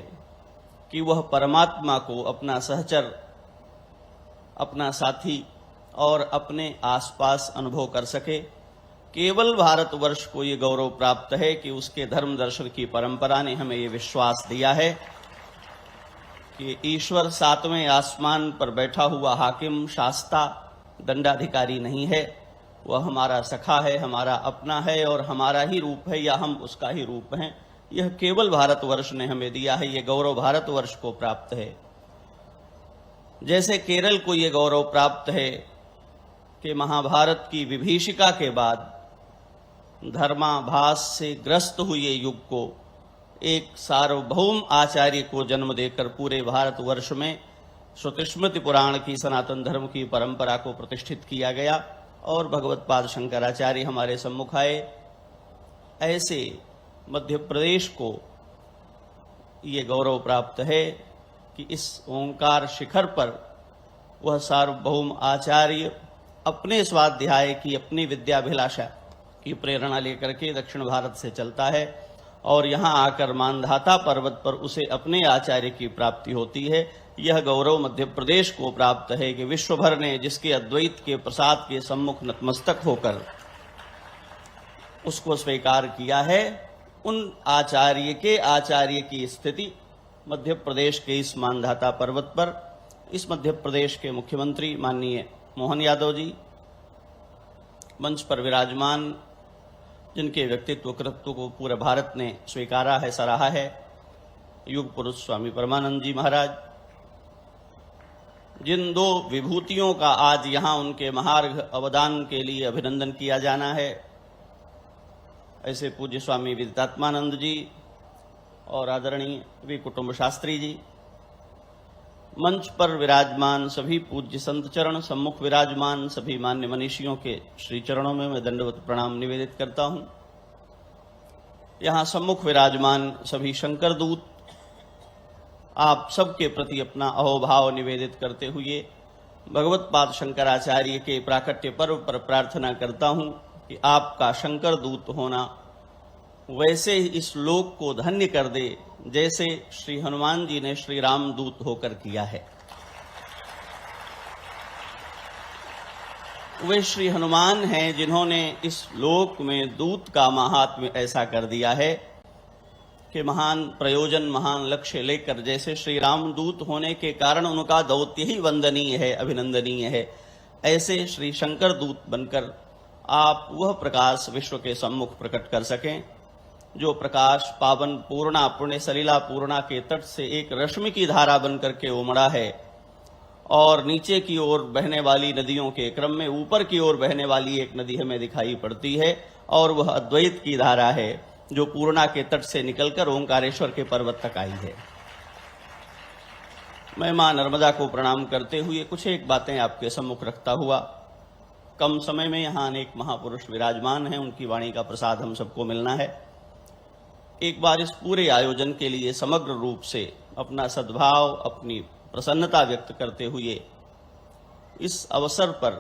कि वह परमात्मा को अपना सहचर, अपना साथी और अपने आसपास अनुभव कर सके। केवल भारतवर्ष को ये गौरव प्राप्त है कि उसके धर्म दर्शन की परंपरा ने हमें ये विश्वास दिया है कि ईश्वर सातवें आसमान पर बैठा हुआ हाकिम, शास्ता, दंडाधिकारी नहीं है। वह हमारा सखा है, हमारा अपना है और हमारा ही रूप है या हम उसका ही रूप हैं। यह केवल भारतवर्ष ने हमें दिया है, ये गौरव भारतवर्ष को प्राप्त है। जैसे केरल को ये गौरव प्राप्त है कि महाभारत की विभीषिका के बाद धर्माभास से ग्रस्त हुए युग को एक सार्वभौम आचार्य को जन्म देकर पूरे भारतवर्ष में श्रुतिस्मृति पुराण की सनातन धर्म की परंपरा को प्रतिष्ठित किया गया और भगवत्पाद शंकराचार्य हमारे सम्मुख आए। ऐसे मध्य प्रदेश को ये गौरव प्राप्त है कि इस ओंकार शिखर पर वह सार्वभौम आचार्य अपने स्वाध्याय की, अपनी विद्याभिलाषा की प्रेरणा लेकर के दक्षिण भारत से चलता है और यहाँ आकर मानधाता पर्वत पर उसे अपने आचार्य की प्राप्ति होती है। यह गौरव मध्य प्रदेश को प्राप्त है कि विश्व भर ने जिसके अद्वैत के प्रसाद के सम्मुख नतमस्तक होकर उसको स्वीकार किया है, उन आचार्य के आचार्य की स्थिति मध्य प्रदेश के इस मानधाता पर्वत पर इस मध्य प्रदेश के मुख्यमंत्री माननीय मोहन यादव जी, मंच पर विराजमान जिनके व्यक्तित्व कृत्व को पूरे भारत ने स्वीकारा है, सराहा है, युग पुरुष स्वामी परमानंद जी महाराज, जिन दो विभूतियों का आज यहाँ उनके महार्घ अवदान के लिए अभिनंदन किया जाना है, ऐसे पूज्य स्वामी विदितात्मानंद जी और आदरणीय वी कुटुंब शास्त्री जी, मंच पर विराजमान सभी पूज्य संत चरण, सम्मुख विराजमान सभी मान्य मनीषियों के श्री चरणों में मैं दंडवत प्रणाम निवेदित करता हूं। यहाँ सम्मुख विराजमान सभी शंकर दूत, आप सबके प्रति अपना अहोभाव निवेदित करते हुए भगवत्पाद शंकराचार्य के प्राकट्य पर्व पर प्रार्थना करता हूं कि आपका शंकर दूत होना वैसे ही इस लोक को धन्य कर दे जैसे श्री हनुमान जी ने श्री राम दूत होकर किया है। वे श्री हनुमान हैं जिन्होंने इस लोक में दूत का महात्म्य ऐसा कर दिया है कि महान प्रयोजन, महान लक्ष्य लेकर, जैसे श्री राम दूत होने के कारण उनका दौत्य ही वंदनीय है, अभिनंदनीय है, ऐसे श्री शंकर दूत बनकर आप वह प्रकाश विश्व के सम्मुख प्रकट कर सकें जो प्रकाश पावन पूर्णा, पुण्य सलीला पूर्णा के तट से एक रश्मि की धारा बनकर के उमड़ा है और नीचे की ओर बहने वाली नदियों के क्रम में ऊपर की ओर बहने वाली एक नदी हमें दिखाई पड़ती है और वह अद्वैत की धारा है जो पूर्णा के तट से निकलकर ओंकारेश्वर के पर्वत तक आई है। मैं मां नर्मदा को प्रणाम करते हुए कुछ एक बातें आपके सम्मुख रखता हुआ, कम समय में यहाँ अनेक महापुरुष विराजमान हैं, उनकी वाणी का प्रसाद हम सबको मिलना है। एक बार इस पूरे आयोजन के लिए समग्र रूप से अपना सद्भाव, अपनी प्रसन्नता व्यक्त करते हुए इस अवसर पर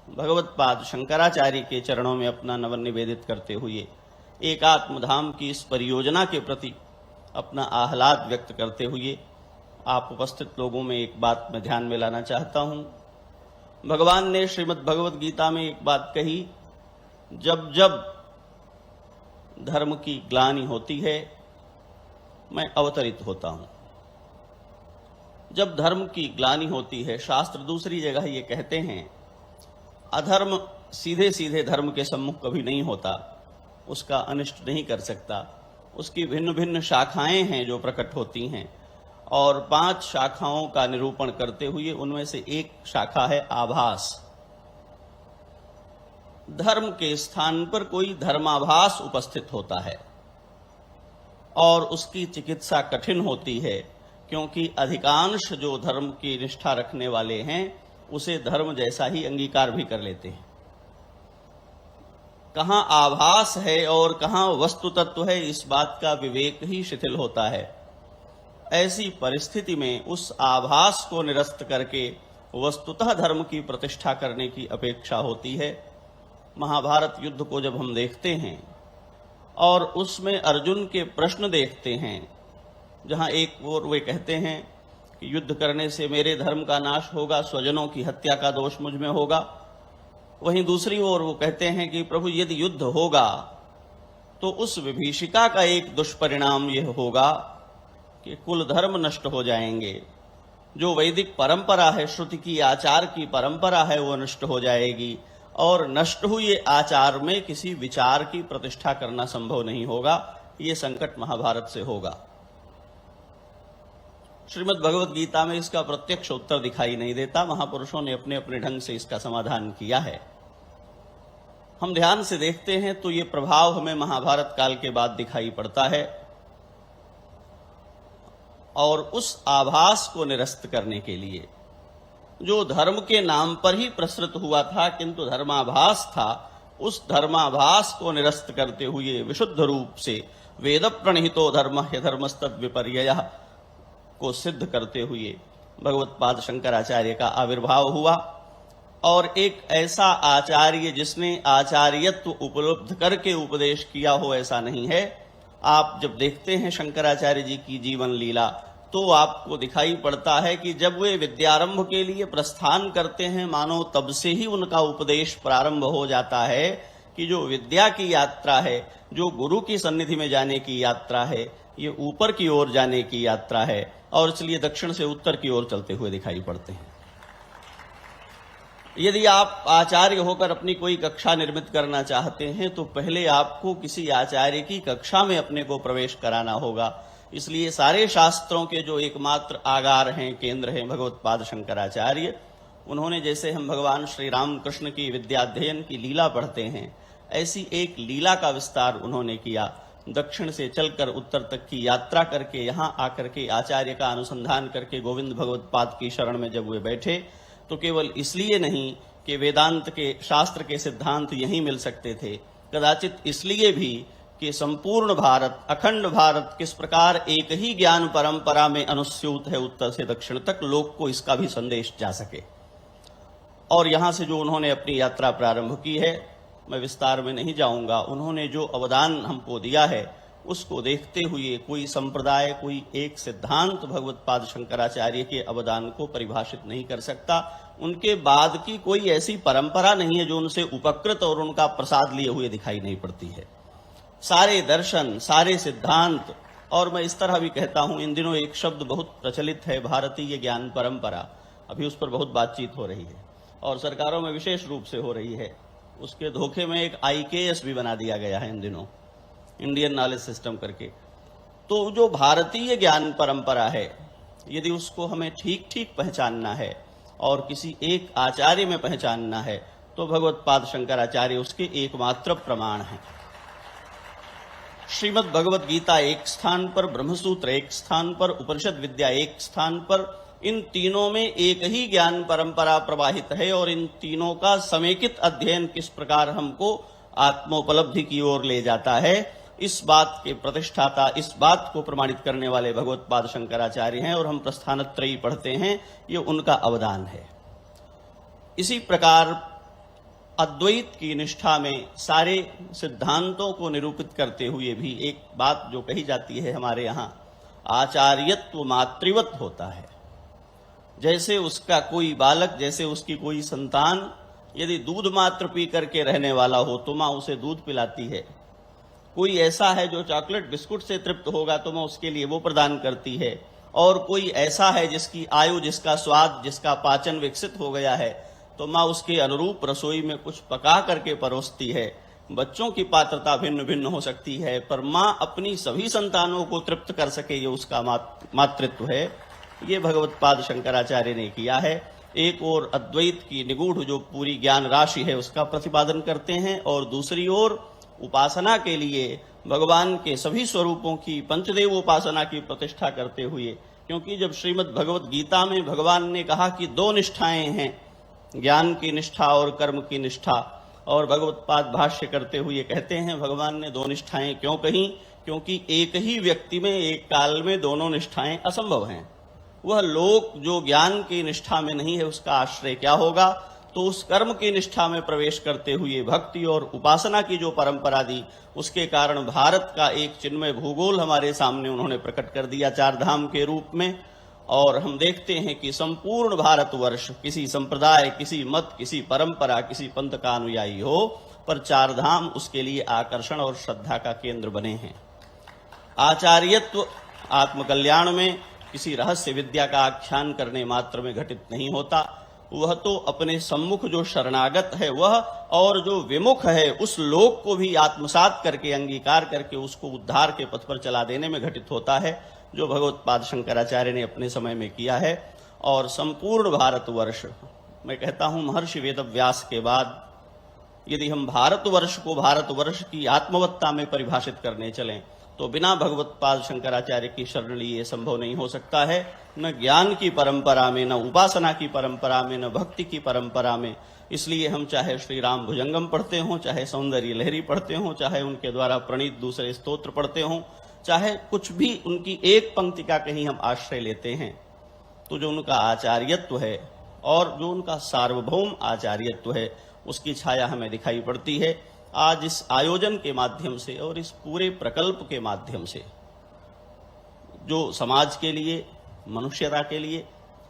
भगवत्पाद शंकराचार्य के चरणों में अपना नमन निवेदित करते हुए एकात्म धाम की इस परियोजना के प्रति अपना आह्लाद व्यक्त करते हुए आप उपस्थित लोगों में एक बात मैं ध्यान में लाना चाहता हूं। भगवान ने श्रीमद् भगवद गीता में एक बात कही, जब जब धर्म की ग्लानि होती है मैं अवतरित होता हूं। जब धर्म की ग्लानि होती है, शास्त्र दूसरी जगह ये कहते हैं, अधर्म सीधे सीधे धर्म के सम्मुख कभी नहीं होता, उसका अनिष्ट नहीं कर सकता। उसकी भिन्न भिन्न शाखाएं हैं जो प्रकट होती हैं, और 5 शाखाओं का निरूपण करते हुए उनमें से एक शाखा है आभास। धर्म के स्थान पर कोई धर्माभास उपस्थित होता है और उसकी चिकित्सा कठिन होती है, क्योंकि अधिकांश जो धर्म की निष्ठा रखने वाले हैं उसे धर्म जैसा ही अंगीकार भी कर लेते हैं। कहां आभास है और कहां वस्तु तत्व है, इस बात का विवेक ही शिथिल होता है। ऐसी परिस्थिति में उस आभास को निरस्त करके वस्तुतः धर्म की प्रतिष्ठा करने की अपेक्षा होती है। महाभारत युद्ध को जब हम देखते हैं और उसमें अर्जुन के प्रश्न देखते हैं, जहां एक ओर वे कहते हैं कि युद्ध करने से मेरे धर्म का नाश होगा, स्वजनों की हत्या का दोष मुझ में होगा, वहीं दूसरी ओर वो कहते हैं कि प्रभु यदि युद्ध होगा तो उस विभीषिका का एक दुष्परिणाम यह होगा कि कुल धर्म नष्ट हो जाएंगे, जो वैदिक परंपरा है, श्रुति की आचार की परंपरा है, वो नष्ट हो जाएगी और नष्ट हुए आचार में किसी विचार की प्रतिष्ठा करना संभव नहीं होगा। ये संकट महाभारत से होगा। श्रीमद् भगवद गीता में इसका प्रत्यक्ष उत्तर दिखाई नहीं देता, महापुरुषों ने अपने अपने ढंग से इसका समाधान किया है। हम ध्यान से देखते हैं तो ये प्रभाव हमें महाभारत काल के बाद दिखाई पड़ता है, और उस आभास को निरस्त करने के लिए जो धर्म के नाम पर ही प्रसृत हुआ था किंतु धर्माभास था, उस धर्माभास को निरस्त करते हुए विशुद्ध रूप से वेद प्रणहितो धर्म ह्यधर्मस्तद विपर्ययः को सिद्ध करते हुए भगवत्पाद शंकराचार्य का आविर्भाव हुआ। और एक ऐसा आचार्य जिसने आचार्यत्व उपलब्ध करके उपदेश किया हो ऐसा नहीं है। आप जब देखते हैं शंकराचार्य जी की जीवन लीला तो आपको दिखाई पड़ता है कि जब वे विद्यारंभ के लिए प्रस्थान करते हैं, मानो तब से ही उनका उपदेश प्रारंभ हो जाता है कि जो विद्या की यात्रा है, जो गुरु की सन्निधि में जाने की यात्रा है, ये ऊपर की ओर जाने की यात्रा है, और इसलिए दक्षिण से उत्तर की ओर चलते हुए दिखाई पड़ते हैं। यदि आप आचार्य होकर अपनी कोई कक्षा निर्मित करना चाहते हैं तो पहले आपको किसी आचार्य की कक्षा में अपने को प्रवेश कराना होगा। इसलिए सारे शास्त्रों के जो एकमात्र आगार हैं, केंद्र हैं, भगवत्पाद शंकराचार्य, उन्होंने जैसे हम भगवान श्री राम कृष्ण की विद्याध्ययन की लीला पढ़ते हैं, ऐसी एक लीला का विस्तार उन्होंने किया। दक्षिण से चलकर उत्तर तक की यात्रा करके यहां आकर के आचार्य का अनुसंधान करके गोविंद भगवत्पाद की शरण में जब वे बैठे तो केवल इसलिए नहीं कि वेदांत के शास्त्र के सिद्धांत यहीं मिल सकते थे, कदाचित इसलिए भी कि संपूर्ण भारत, अखंड भारत किस प्रकार एक ही ज्ञान परंपरा में अनुस्यूत है उत्तर से दक्षिण तक, लोक को इसका भी संदेश जा सके। और यहां से जो उन्होंने अपनी यात्रा प्रारंभ की है, मैं विस्तार में नहीं जाऊंगा, उन्होंने जो अवदान हमको दिया है उसको देखते हुए कोई संप्रदाय, कोई एक सिद्धांत भगवत्पाद शंकराचार्य के अवदान को परिभाषित नहीं कर सकता। उनके बाद की कोई ऐसी परंपरा नहीं है जो उनसे उपकृत और उनका प्रसाद लिए हुए दिखाई नहीं पड़ती है। सारे दर्शन, सारे सिद्धांत, और मैं इस तरह भी कहता हूं, इन दिनों एक शब्द बहुत प्रचलित है, भारतीय ज्ञान परंपरा। अभी उस पर बहुत बातचीत हो रही है और सरकारों में विशेष रूप से हो रही है। उसके धोखे में एक IKS भी बना दिया गया है इन दिनों, इंडियन नॉलेज सिस्टम करके। तो जो भारतीय ज्ञान परंपरा है, यदि उसको हमें ठीक ठीक पहचानना है और किसी एक आचार्य में पहचानना है तो भगवत्पाद शंकराचार्य उसके एकमात्र प्रमाण हैं। श्रीमद् भगवद गीता एक स्थान पर, ब्रह्मसूत्र एक स्थान पर, उपनिषद विद्या एक स्थान पर, इन तीनों में एक ही ज्ञान परंपरा प्रवाहित है और इन तीनों का समेकित अध्ययन किस प्रकार हमको आत्मोपलब्धि की ओर ले जाता है, इस बात के प्रतिष्ठाता, इस बात को प्रमाणित करने वाले भगवत्पाद शंकराचार्य हैं। और हम प्रस्थानत्रयी पढ़ते हैं, ये उनका अवदान है। इसी प्रकार अद्वैत की निष्ठा में सारे सिद्धांतों को निरूपित करते हुए भी एक बात जो कही जाती है हमारे यहां, आचार्यत्व मातृवत होता है। जैसे उसका कोई बालक, जैसे उसकी कोई संतान यदि दूध मात्र पी करके रहने वाला हो तो माँ उसे दूध पिलाती है। कोई ऐसा है जो चॉकलेट बिस्कुट से तृप्त होगा तो माँ उसके लिए वो प्रदान करती है। और कोई ऐसा है जिसकी आयु, जिसका स्वाद, जिसका पाचन विकसित हो गया है, तो माँ उसके अनुरूप रसोई में कुछ पका करके परोसती है। बच्चों की पात्रता भिन्न भिन्न हो सकती है, पर माँ अपनी सभी संतानों को तृप्त कर सके, ये उसका मातृत्व है। ये भगवत्पाद शंकराचार्य ने किया है। एक ओर अद्वैत की निगूढ़ जो पूरी ज्ञान राशि है उसका प्रतिपादन करते हैं, और दूसरी ओर उपासना के लिए भगवान के सभी स्वरूपों की पंचदेव उपासना की प्रतिष्ठा करते हुए, क्योंकि जब श्रीमद् भगवत गीता में भगवान ने कहा कि 2 निष्ठाएं हैं, ज्ञान की निष्ठा और कर्म की निष्ठा, और भगवत्पाद भाष्य करते हुए कहते हैं भगवान ने 2 निष्ठाएं क्यों कही, क्योंकि एक ही व्यक्ति में एक काल में दोनों निष्ठाएं असंभव हैं। वह लोक जो ज्ञान की निष्ठा में नहीं है उसका आश्रय क्या होगा, तो उस कर्म की निष्ठा में प्रवेश करते हुए भक्ति और उपासना की जो परंपरा दी, उसके कारण भारत का एक चिन्मय भूगोल हमारे सामने उन्होंने प्रकट कर दिया 4 धाम के रूप में। और हम देखते हैं कि संपूर्ण भारतवर्ष किसी संप्रदाय, किसी मत, किसी परंपरा, किसी पंथ का अनुयायी हो, पर 4 धाम उसके लिए आकर्षण और श्रद्धा का केंद्र बने हैं। आचार्यत्व आत्मकल्याण में किसी रहस्य विद्या का आख्यान करने मात्र में घटित नहीं होता, वह तो अपने सम्मुख जो शरणागत है वह, और जो विमुख है उस लोक को भी आत्मसात करके, अंगीकार करके उसको उद्धार के पथ पर चला देने में घटित होता है, जो भगवत्पाद शंकराचार्य ने अपने समय में किया है। और संपूर्ण भारतवर्ष, मैं कहता हूं महर्षि वेदव्यास के बाद यदि हम भारतवर्ष को भारतवर्ष की आत्मवत्ता में परिभाषित करने चलें, तो बिना भगवत्पाद शंकराचार्य की शरण लिए संभव नहीं हो सकता है। न ज्ञान की परंपरा में, न उपासना की परंपरा में, न भक्ति की परंपरा में। इसलिए हम चाहे श्री राम भुजंगम पढ़ते हों, चाहे सौंदर्य लहरी पढ़ते हों, चाहे उनके द्वारा प्रणीत दूसरे स्तोत्र पढ़ते हों, चाहे कुछ भी उनकी एक पंक्ति का कहीं हम आश्रय लेते हैं, तो जो उनका आचार्यत्व है और जो उनका सार्वभौम आचार्यत्व है, उसकी छाया हमें दिखाई पड़ती है। आज इस आयोजन के माध्यम से और इस पूरे प्रकल्प के माध्यम से, जो समाज के लिए, मनुष्यता के लिए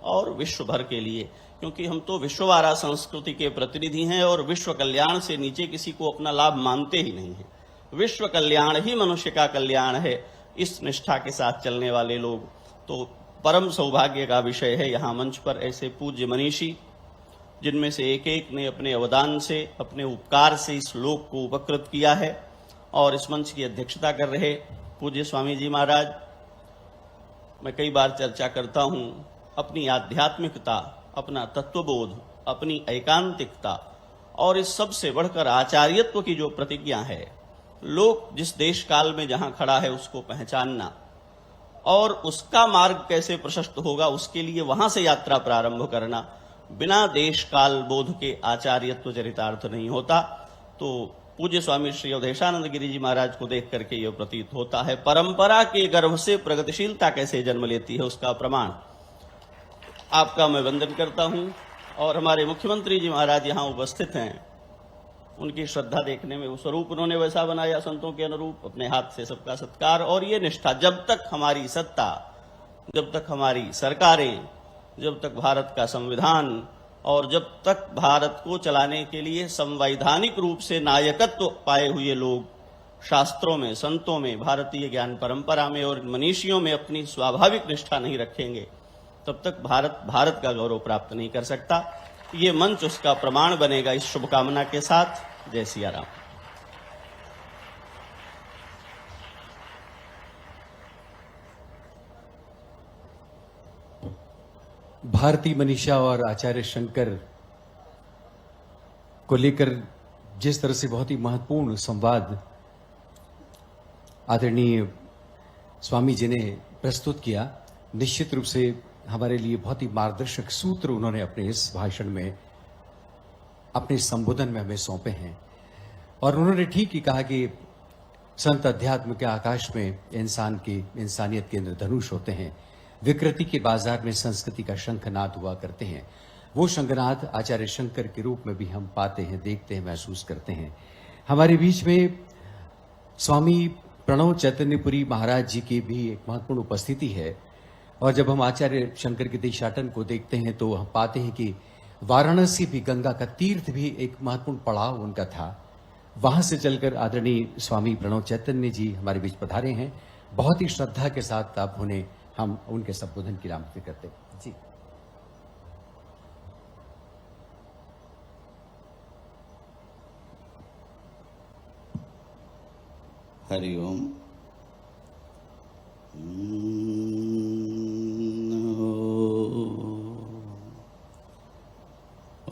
और विश्व भर के लिए, क्योंकि हम तो विश्ववारा संस्कृति के प्रतिनिधि हैं और विश्व कल्याण से नीचे किसी को अपना लाभ मानते ही नहीं है। विश्व कल्याण ही मनुष्य का कल्याण है। इस निष्ठा के साथ चलने वाले लोग तो परम सौभाग्य का विषय है। यहाँ मंच पर ऐसे पूज्य मनीषी, जिनमें से एक एक ने अपने अवदान से, अपने उपकार से इस लोक को उपकृत किया है, और इस मंच की अध्यक्षता कर रहे पूज्य स्वामी जी महाराज। मैं कई बार चर्चा करता हूं, अपनी आध्यात्मिकता, अपना तत्वबोध, अपनी एकांतिकता और इस सब से बढ़कर आचार्यत्व की जो प्रतिज्ञा है, लोक जिस देश काल में जहां खड़ा है उसको पहचानना और उसका मार्ग कैसे प्रशस्त होगा उसके लिए वहां से यात्रा प्रारंभ करना, बिना देश काल बोध के आचार्यत्व चरितार्थ नहीं होता। तो पूज्य स्वामी श्री अवधेशानंद गिरि जी महाराज को देख करके यह प्रतीत होता है, परंपरा के गर्भ से प्रगतिशीलता कैसे जन्म लेती है उसका प्रमाण। आपका मैं वंदन करता हूं, और हमारे मुख्यमंत्री जी महाराज यहाँ उपस्थित हैं। उनकी श्रद्धा देखने में वो स्वरूप उन्होंने वैसा बनाया संतों के अनुरूप, अपने हाथ से सबका सत्कार और ये निष्ठा। जब तक हमारी सत्ता, जब तक हमारी सरकारें, जब तक भारत का संविधान और जब तक भारत को चलाने के लिए संवैधानिक रूप से नायकत्व पाए हुए लोग शास्त्रों में, संतों में, भारतीय ज्ञान परंपरा में और मनीषियों में अपनी स्वाभाविक निष्ठा नहीं रखेंगे, तब तक भारत का गौरव प्राप्त नहीं कर सकता। ये मंच उसका प्रमाण बनेगा। इस शुभकामना के साथ जय सिया राम। भारती मनीषा और आचार्य शंकर को लेकर जिस तरह से बहुत ही महत्वपूर्ण संवाद आदरणीय स्वामी जी ने प्रस्तुत किया, निश्चित रूप से हमारे लिए बहुत ही मार्गदर्शक सूत्र उन्होंने अपने इस भाषण में, अपने संबोधन में हमें सौंपे हैं। और उन्होंने ठीक ही कहा कि संत अध्यात्म के आकाश में इंसान की, इंसानियत के इंद्रधनुष होते हैं। विकृति के बाजार में संस्कृति का शंखनाद हुआ करते हैं। वो शंखनाद आचार्य शंकर के रूप में भी हम पाते हैं, देखते हैं, महसूस करते हैं। हमारे बीच में स्वामी प्रणव चैतन्यपुरी महाराज जी की भी एक महत्वपूर्ण उपस्थिति है। और जब हम आचार्य शंकर के देशाटन को देखते हैं तो हम पाते हैं कि वाराणसी भी, गंगा का तीर्थ भी एक महत्वपूर्ण पड़ाव उनका था। वहां से चलकर आदरणीय स्वामी प्रणव चैतन्य जी हमारे बीच पधारे हैं। बहुत ही श्रद्धा के साथ आप उन्हें हम उनके संबोधन की आमंत्रित करते हैं। जी। हरिओम।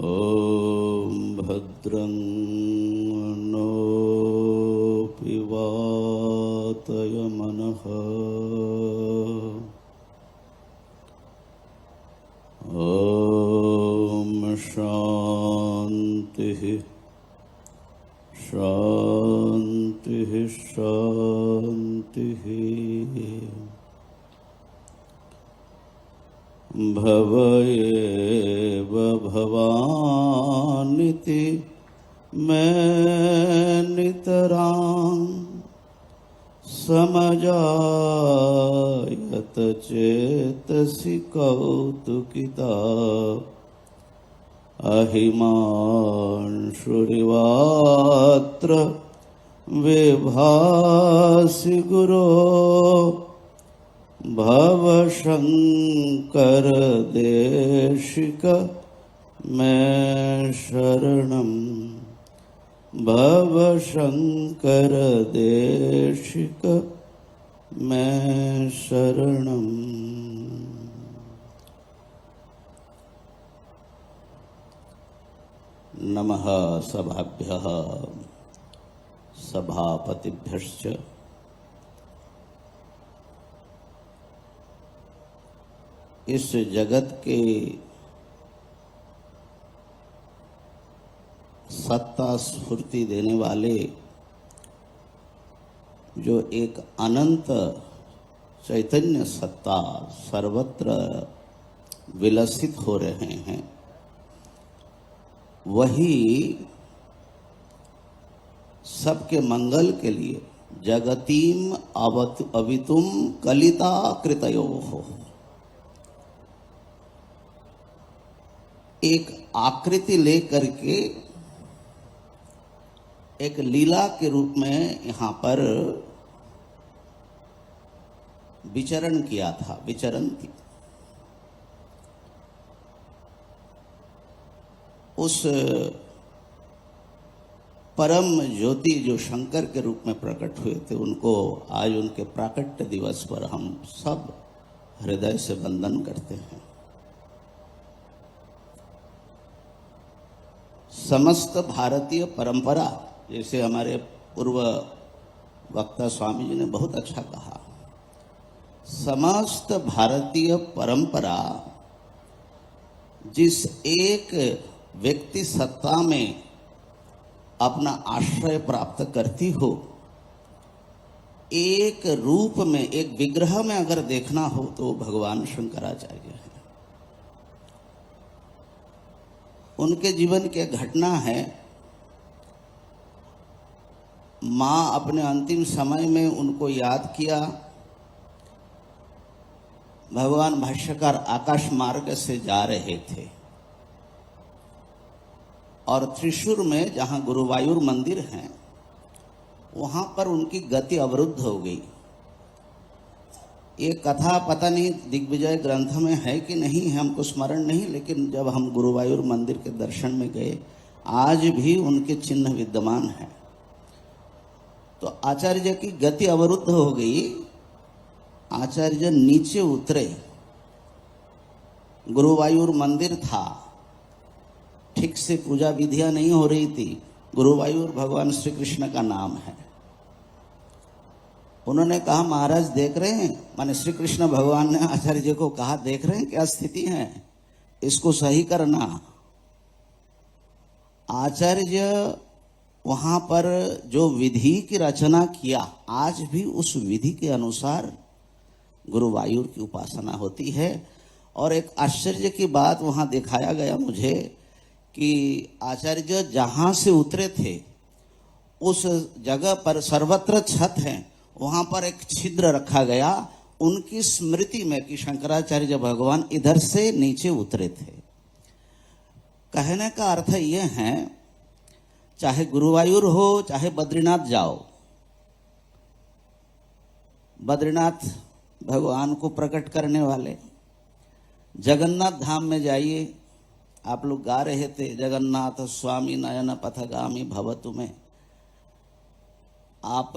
ओम भद्रं नो पिवातयमनः ओम शांतिः शांतिः शांतिः। भवयेव भवानिति मैं नितरां समजायत चेतसि कौतुकिता अहिमांशुरिवात्र विभासि गुरो भवशंकर देशिक मैं शरणं भवशंकर देशिक मैं शरणं। नमः सभाभ्यः सभापतिभ्यश्च इस जगत के सत्ता स्फूर्ति देने वाले जो एक अनंत चैतन्य सत्ता सर्वत्र विलसित हो रहे हैं, वही सबके मंगल के लिए जगतीम अवितुम कलिता कृतयोः एक आकृति लेकर के एक लीला के रूप में यहाँ पर विचरण किया था, विचरण थी। उस परम ज्योति जो शंकर के रूप में प्रकट हुए थे, उनको आज उनके प्राकट्य दिवस पर हम सब हृदय से वंदन करते हैं। समस्त भारतीय परंपरा, जैसे हमारे पूर्व वक्ता स्वामी जी ने बहुत अच्छा कहा, समस्त भारतीय परंपरा जिस एक व्यक्ति सत्ता में अपना आश्रय प्राप्त करती हो, एक रूप में, एक विग्रह में अगर देखना हो तो भगवान शंकराचार्य है। उनके जीवन की घटना है, माँ अपने अंतिम समय में उनको याद किया। भगवान भाष्यकार आकाश मार्ग से जा रहे थे और त्रिशूर में जहाँ गुरुवायूर मंदिर है, वहाँ पर उनकी गति अवरुद्ध हो गई। ये कथा पता नहीं दिग्विजय ग्रंथ में है कि नहीं है, हमको स्मरण नहीं, लेकिन जब हम गुरुवायूर मंदिर के दर्शन में गए, आज भी उनके चिन्ह विद्यमान हैं। तो आचार्य की गति अवरुद्ध हो गई, आचार्य नीचे उतरे। गुरुवायूर मंदिर था, ठीक से पूजा विधियां नहीं हो रही थी। गुरुवायूर भगवान श्री कृष्ण का नाम है। उन्होंने कहा, महाराज देख रहे हैं, माने श्री कृष्ण भगवान ने आचार्य जी को कहा, देख रहे हैं क्या स्थिति है, इसको सही करना। आचार्य वहां पर जो विधि की रचना किया, आज भी उस विधि के अनुसार गुरुवायूर की उपासना होती है। और एक आश्चर्य की बात वहां दिखाया गया मुझे कि आचार्य जहां से उतरे थे, उस जगह पर सर्वत्र छत है, वहां पर एक छिद्र रखा गया उनकी स्मृति में कि शंकराचार्य भगवान इधर से नीचे उतरे थे। कहने का अर्थ ये है, चाहे गुरुवायूर हो चाहे बद्रीनाथ जाओ, बद्रीनाथ भगवान को प्रकट करने वाले। जगन्नाथ धाम में जाइए, आप लोग गा रहे थे, जगन्नाथ स्वामी नयन पथगामी भवतु में। आप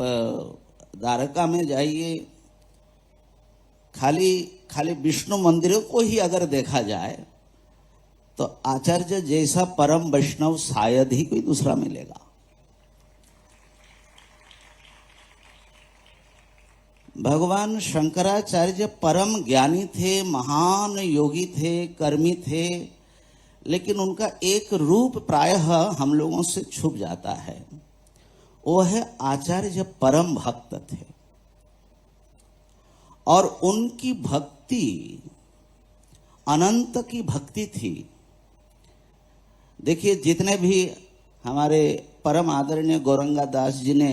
द्वारका में जाइए, खाली विष्णु मंदिरों को ही अगर देखा जाए तो आचार्य जैसा परम वैष्णव शायद ही कोई दूसरा मिलेगा। भगवान शंकराचार्य परम ज्ञानी थे, महान योगी थे, कर्मी थे, लेकिन उनका एक रूप प्रायः हम लोगों से छुप जाता है। वो है आचार्य परम भक्त थे और उनकी भक्ति अनंत की भक्ति थी। देखिए, जितने भी हमारे परम आदरणीय गौरंगा दास जी ने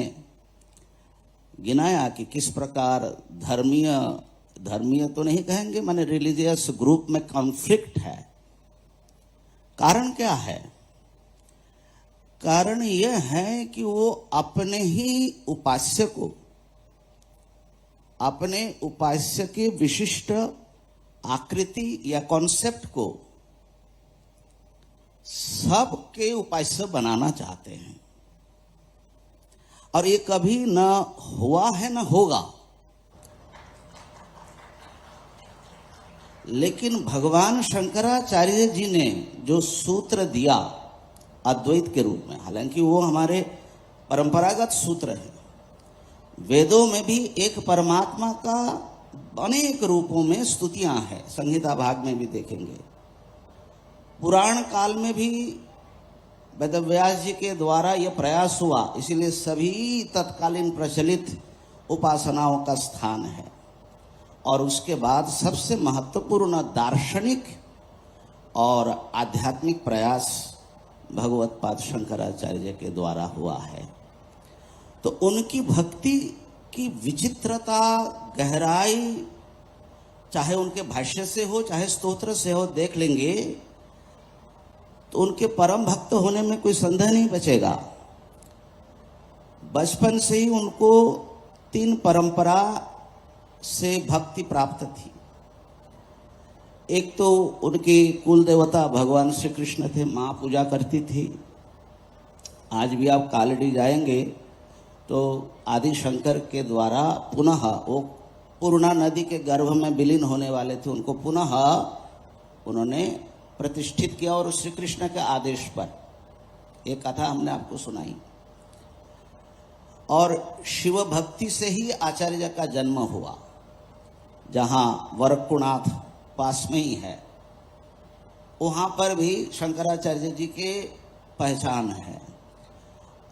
गिनाया कि किस प्रकार धर्मीय तो नहीं कहेंगे, माने रिलीजियस ग्रुप में कॉन्फ्लिक्ट है। कारण क्या है? कारण यह है कि वो अपने ही उपास्य को, अपने उपास्य के विशिष्ट आकृति या कॉन्सेप्ट को सबके उपास्य बनाना चाहते हैं, और ये कभी न हुआ है न होगा। लेकिन भगवान शंकराचार्य जी ने जो सूत्र दिया अद्वैत के रूप में, हालांकि वो हमारे परंपरागत सूत्र हैं, वेदों में भी एक परमात्मा का अनेक रूपों में स्तुतियां हैं, संहिता भाग में भी देखेंगे। पुराण काल में भी वेदव्यास जी के द्वारा यह प्रयास हुआ, इसीलिए सभी तत्कालीन प्रचलित उपासनाओं का स्थान है। और उसके बाद सबसे महत्वपूर्ण दार्शनिक और आध्यात्मिक प्रयास भगवत्पाद शंकराचार्य के द्वारा हुआ है। तो उनकी भक्ति की विचित्रता, गहराई, चाहे उनके भाष्य से हो चाहे स्तोत्र से हो, देख लेंगे तो उनके परम भक्त होने में कोई संदेह नहीं बचेगा। बचपन से ही उनको 3 परंपरा से भक्ति प्राप्त थी। एक तो उनकी कुल देवता भगवान श्री कृष्ण थे, माँ पूजा करती थी। आज भी आप कालड़ी जाएंगे तो आदि शंकर के द्वारा पुनः, वो पूर्णा नदी के गर्भ में विलीन होने वाले थे, उनको पुनः उन्होंने प्रतिष्ठित किया, और श्री कृष्ण के आदेश पर। एक कथा हमने आपको सुनाई। और शिव भक्ति से ही आचार्य का जन्म हुआ। जहां वरकुनाथ पास में ही है, वहां पर भी शंकराचार्य जी के पहचान है।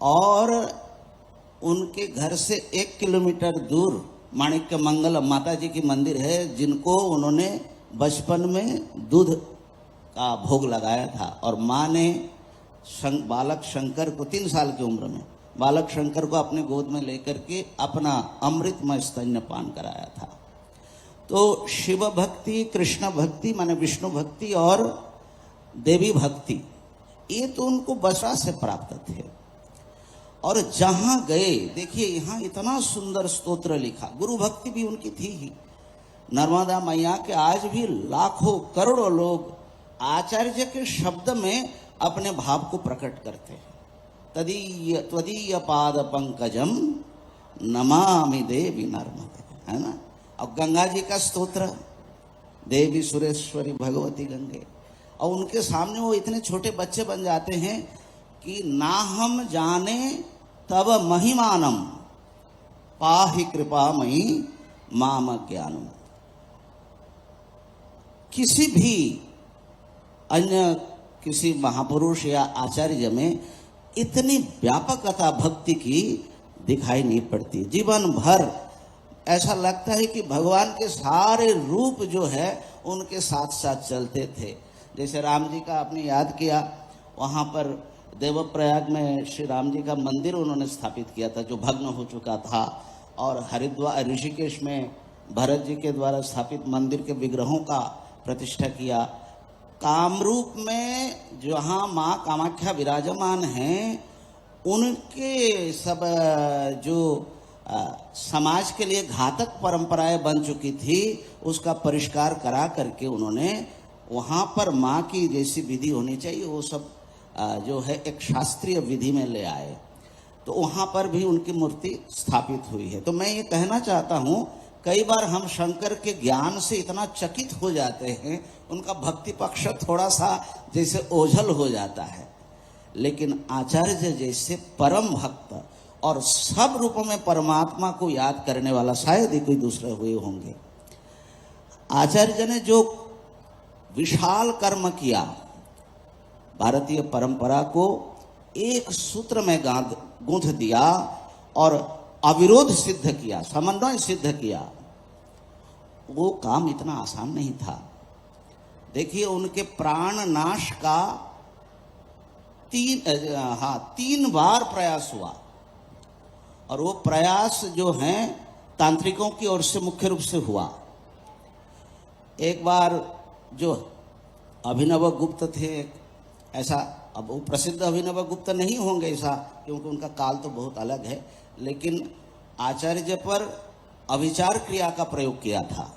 और उनके घर से 1 किलोमीटर दूर माणिक्य मंगल माता जी की मंदिर है, जिनको उन्होंने बचपन में दूध का भोग लगाया था। और माँ ने बालक शंकर को 3 साल की उम्र में बालक शंकर को अपने गोद में लेकर के अपना अमृतमय स्तन्यपान कराया था। तो शिव भक्ति, कृष्ण भक्ति माने विष्णु भक्ति और देवी भक्ति, ये तो उनको बचपन से प्राप्त थे। और जहां गए, देखिए यहाँ इतना सुंदर स्तोत्र लिखा। गुरु भक्ति भी उनकी थी ही। नर्मदा मैया के आज भी लाखों करोड़ों लोग आचार्य के शब्द में अपने भाव को प्रकट करते हैं। त्वदीय पाद पंकजम नमामि देवी नर्मदे, है ना। और गंगा जी का स्तोत्र, देवी सुरेश्वरी भगवती गंगे, और उनके सामने वो इतने छोटे बच्चे बन जाते हैं कि ना हम जाने तब महिमानम पाहि कृपामयी माम ज्ञानम। किसी भी अन्य किसी महापुरुष या आचार्य में इतनी व्यापकता भक्ति की दिखाई नहीं पड़ती। जीवन भर ऐसा लगता है कि भगवान के सारे रूप जो है उनके साथ साथ चलते थे। जैसे राम जी का आपने याद किया, वहाँ पर देवप्रयाग में श्री राम जी का मंदिर उन्होंने स्थापित किया था जो भग्न हो चुका था। और हरिद्वार ऋषिकेश में भरत जी के द्वारा स्थापित मंदिर के विग्रहों का प्रतिष्ठा किया। कामरूप में जहाँ माँ कामाख्या विराजमान हैं, उनके सब जो समाज के लिए घातक परंपराएं बन चुकी थी, उसका परिष्कार करा करके उन्होंने वहाँ पर माँ की जैसी विधि होनी चाहिए वो सब जो है एक शास्त्रीय विधि में ले आए। तो वहाँ पर भी उनकी मूर्ति स्थापित हुई है। तो मैं ये कहना चाहता हूँ, कई बार हम शंकर के ज्ञान से इतना चकित हो जाते हैं, उनका भक्ति पक्ष थोड़ा सा जैसे ओझल हो जाता है, लेकिन आचार्य जैसे परम भक्त और सब रूपों में परमात्मा को याद करने वाला शायद ही कोई दूसरे हुए होंगे। आचार्य ने जो विशाल कर्म किया, भारतीय परंपरा को एक सूत्र में गूंथ दिया और अविरोध सिद्ध किया, समन्वय सिद्ध किया, वो काम इतना आसान नहीं था। देखिए उनके प्राण नाश का 3 बार प्रयास हुआ, और वो प्रयास जो हैं तांत्रिकों की ओर से मुख्य रूप से हुआ। एक बार जो अभिनव गुप्त थे, ऐसा, अब वो प्रसिद्ध अभिनव गुप्त नहीं होंगे ऐसा, क्योंकि उनका काल तो बहुत अलग है, लेकिन आचार्य पर अभिचार क्रिया का प्रयोग किया था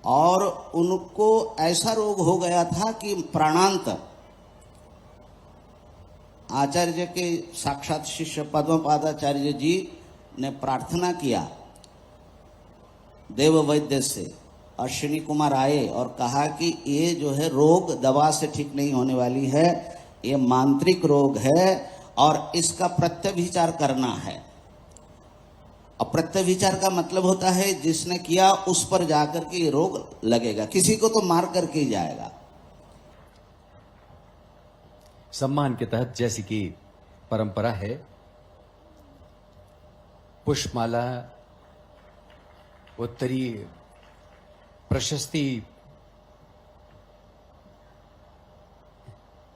और उनको ऐसा रोग हो गया था कि प्राणांत आचार्य के साक्षात शिष्य पद्मपादाचार्य जी ने प्रार्थना किया देव वैद्य से। अश्विनी कुमार आए और कहा कि ये जो है रोग दवा से ठीक नहीं होने वाली है, ये मांत्रिक रोग है और इसका प्रत्यभिचार करना है। और प्रत्यभिचार का मतलब होता है जिसने किया उस पर जाकर के ये रोग लगेगा, किसी को तो मार करके ही जाएगा। सम्मान के तहत जैसी कि परंपरा है, पुष्पमाला, उत्तरीय प्रशस्ति,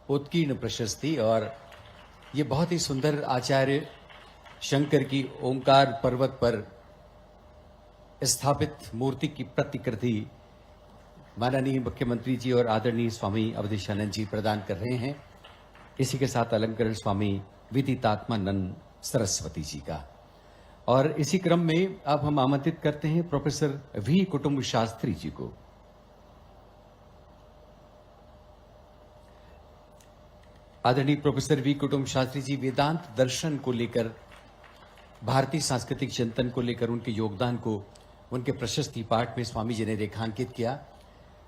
उत्कीर्ण प्रशस्ति, और ये बहुत ही सुंदर आचार्य शंकर की ओंकार पर्वत पर स्थापित मूर्ति की प्रतिकृति माननीय मुख्यमंत्री जी और आदरणीय स्वामी अवधेशानंद जी प्रदान कर रहे हैं। इसी के साथ अलंकरण स्वामी विदितात्मानंद सरस्वती जी का। और इसी क्रम में अब हम आमंत्रित करते हैं प्रोफेसर वी कुटुंब शास्त्री जी को। आदरणीय प्रोफेसर वी कुटुंब शास्त्री जी वेदांत दर्शन को लेकर, भारतीय सांस्कृतिक चिंतन को लेकर उनके योगदान को उनके प्रशस्ति पाठ में स्वामी जी ने रेखांकित किया।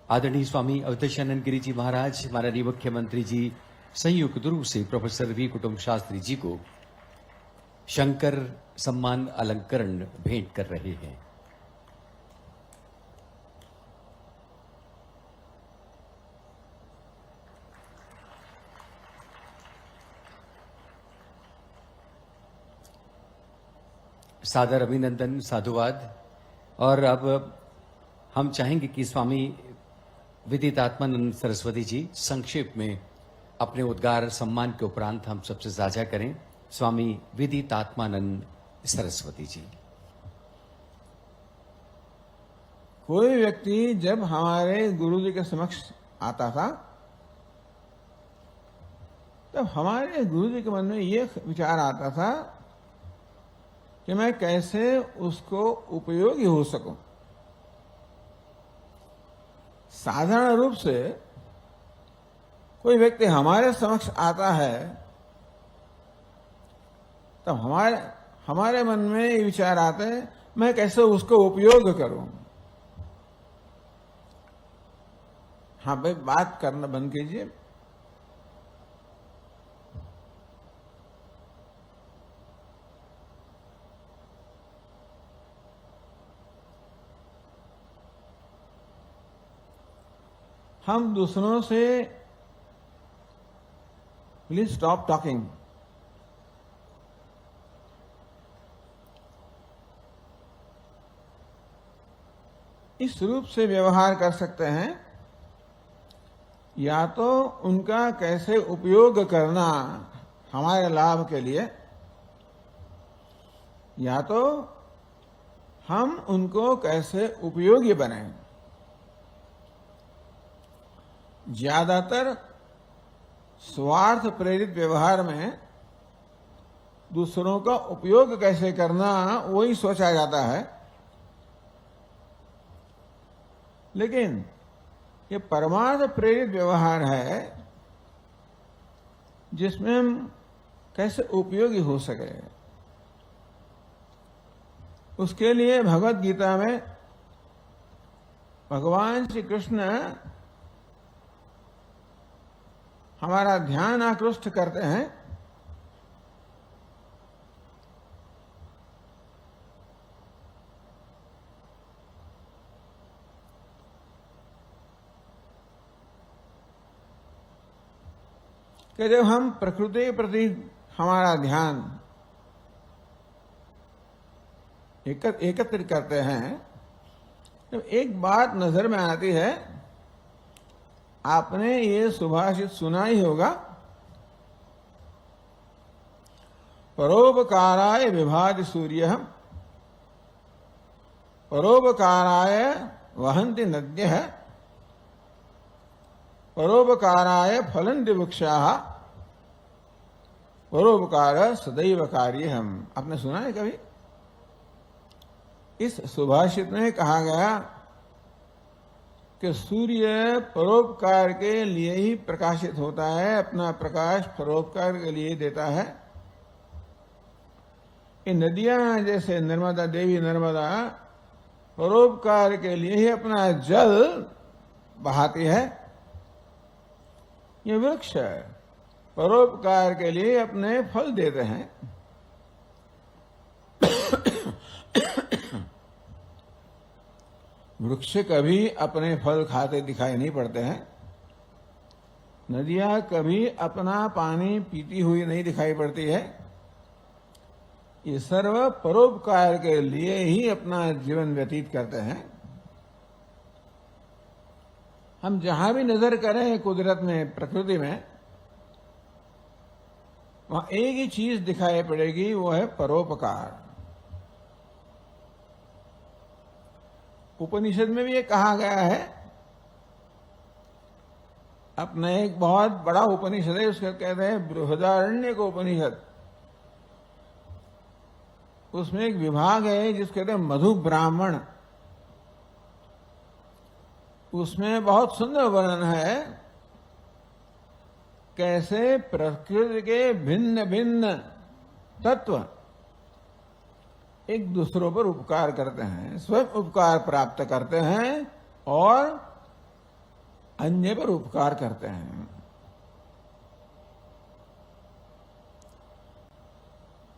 आदरणीय स्वामी अवधेशानंद गिरी जी महाराज, माननीय मुख्यमंत्री जी संयुक्त रूप से प्रोफेसर वी कुटुंब शास्त्री जी को शंकर सम्मान अलंकरण भेंट कर रहे हैं। सादर अभिनंदन, साधुवाद। और अब हम चाहेंगे कि स्वामी विदितात्मानंद सरस्वती जी संक्षेप में अपने उद्गार सम्मान के उपरांत हम सबसे साझा करें। स्वामी विदितात्मानंद सरस्वती जी। कोई व्यक्ति जब हमारे गुरु जी के समक्ष आता था, तब हमारे गुरु जी के मन में ये विचार आता था कि मैं कैसे उसको उपयोगी हो सकूं। साधारण रूप से कोई व्यक्ति हमारे समक्ष आता है, तब हमारे मन में ये विचार आते हैं मैं कैसे उसको उपयोग करूं। हाँ भाई, बात करना बंद कीजिए। हम दूसरों से प्लीज स्टॉप टॉकिंग। इस रूप से व्यवहार कर सकते हैं, या तो उनका कैसे उपयोग करना हमारे लाभ के लिए, या तो हम उनको कैसे उपयोगी बने। ज्यादातर स्वार्थ प्रेरित व्यवहार में दूसरों का उपयोग कैसे करना वही सोचा जाता है। लेकिन ये परमार्थ प्रेरित व्यवहार है जिसमें हम कैसे उपयोगी हो सके, उसके लिए भगवत गीता में भगवान श्री कृष्ण हमारा ध्यान आकृष्ट करते हैं। कि जब हम प्रकृति के प्रति हमारा ध्यान एकत्रित करते हैं, जब एक बात नजर में आती है, आपने ये सुभाषित सुना ही होगा, परोपकाराय विभाति सूर्यः परोपकाराय वहन्ति नद्यः परोपकाराय फलन्ति वृक्षाः परोपकार सदैव कार्यहम्। आपने सुना है कभी? इस सुभाषित में कहा गया कि सूर्य परोपकार के लिए ही प्रकाशित होता है, अपना प्रकाश परोपकार के लिए देता है। ये नदियां जैसे नर्मदा, देवी नर्मदा परोपकार के लिए ही अपना जल बहाती है। ये वृक्ष परोपकार के लिए अपने फल देते हैं। वृक्ष कभी अपने फल खाते दिखाई नहीं पड़ते हैं। नदियां कभी अपना पानी पीती हुई नहीं दिखाई पड़ती है। ये सर्व परोपकार के लिए ही अपना जीवन व्यतीत करते हैं। हम जहां भी नजर करें कुदरत में, प्रकृति में, वहां एक ही चीज दिखाई पड़ेगी, वो है परोपकार। उपनिषद में भी ये कहा गया है, अपना एक बहुत बड़ा उपनिषद है, उसका कहते हैं बृहदारण्यक उपनिषद। उसमें एक विभाग है जिसको कहते हैं मधु ब्राह्मण। उसमें बहुत सुंदर वर्णन है कैसे प्रकृति के भिन्न भिन्न तत्व एक दूसरों पर उपकार करते हैं, स्वयं उपकार प्राप्त करते हैं और अन्य पर उपकार करते हैं।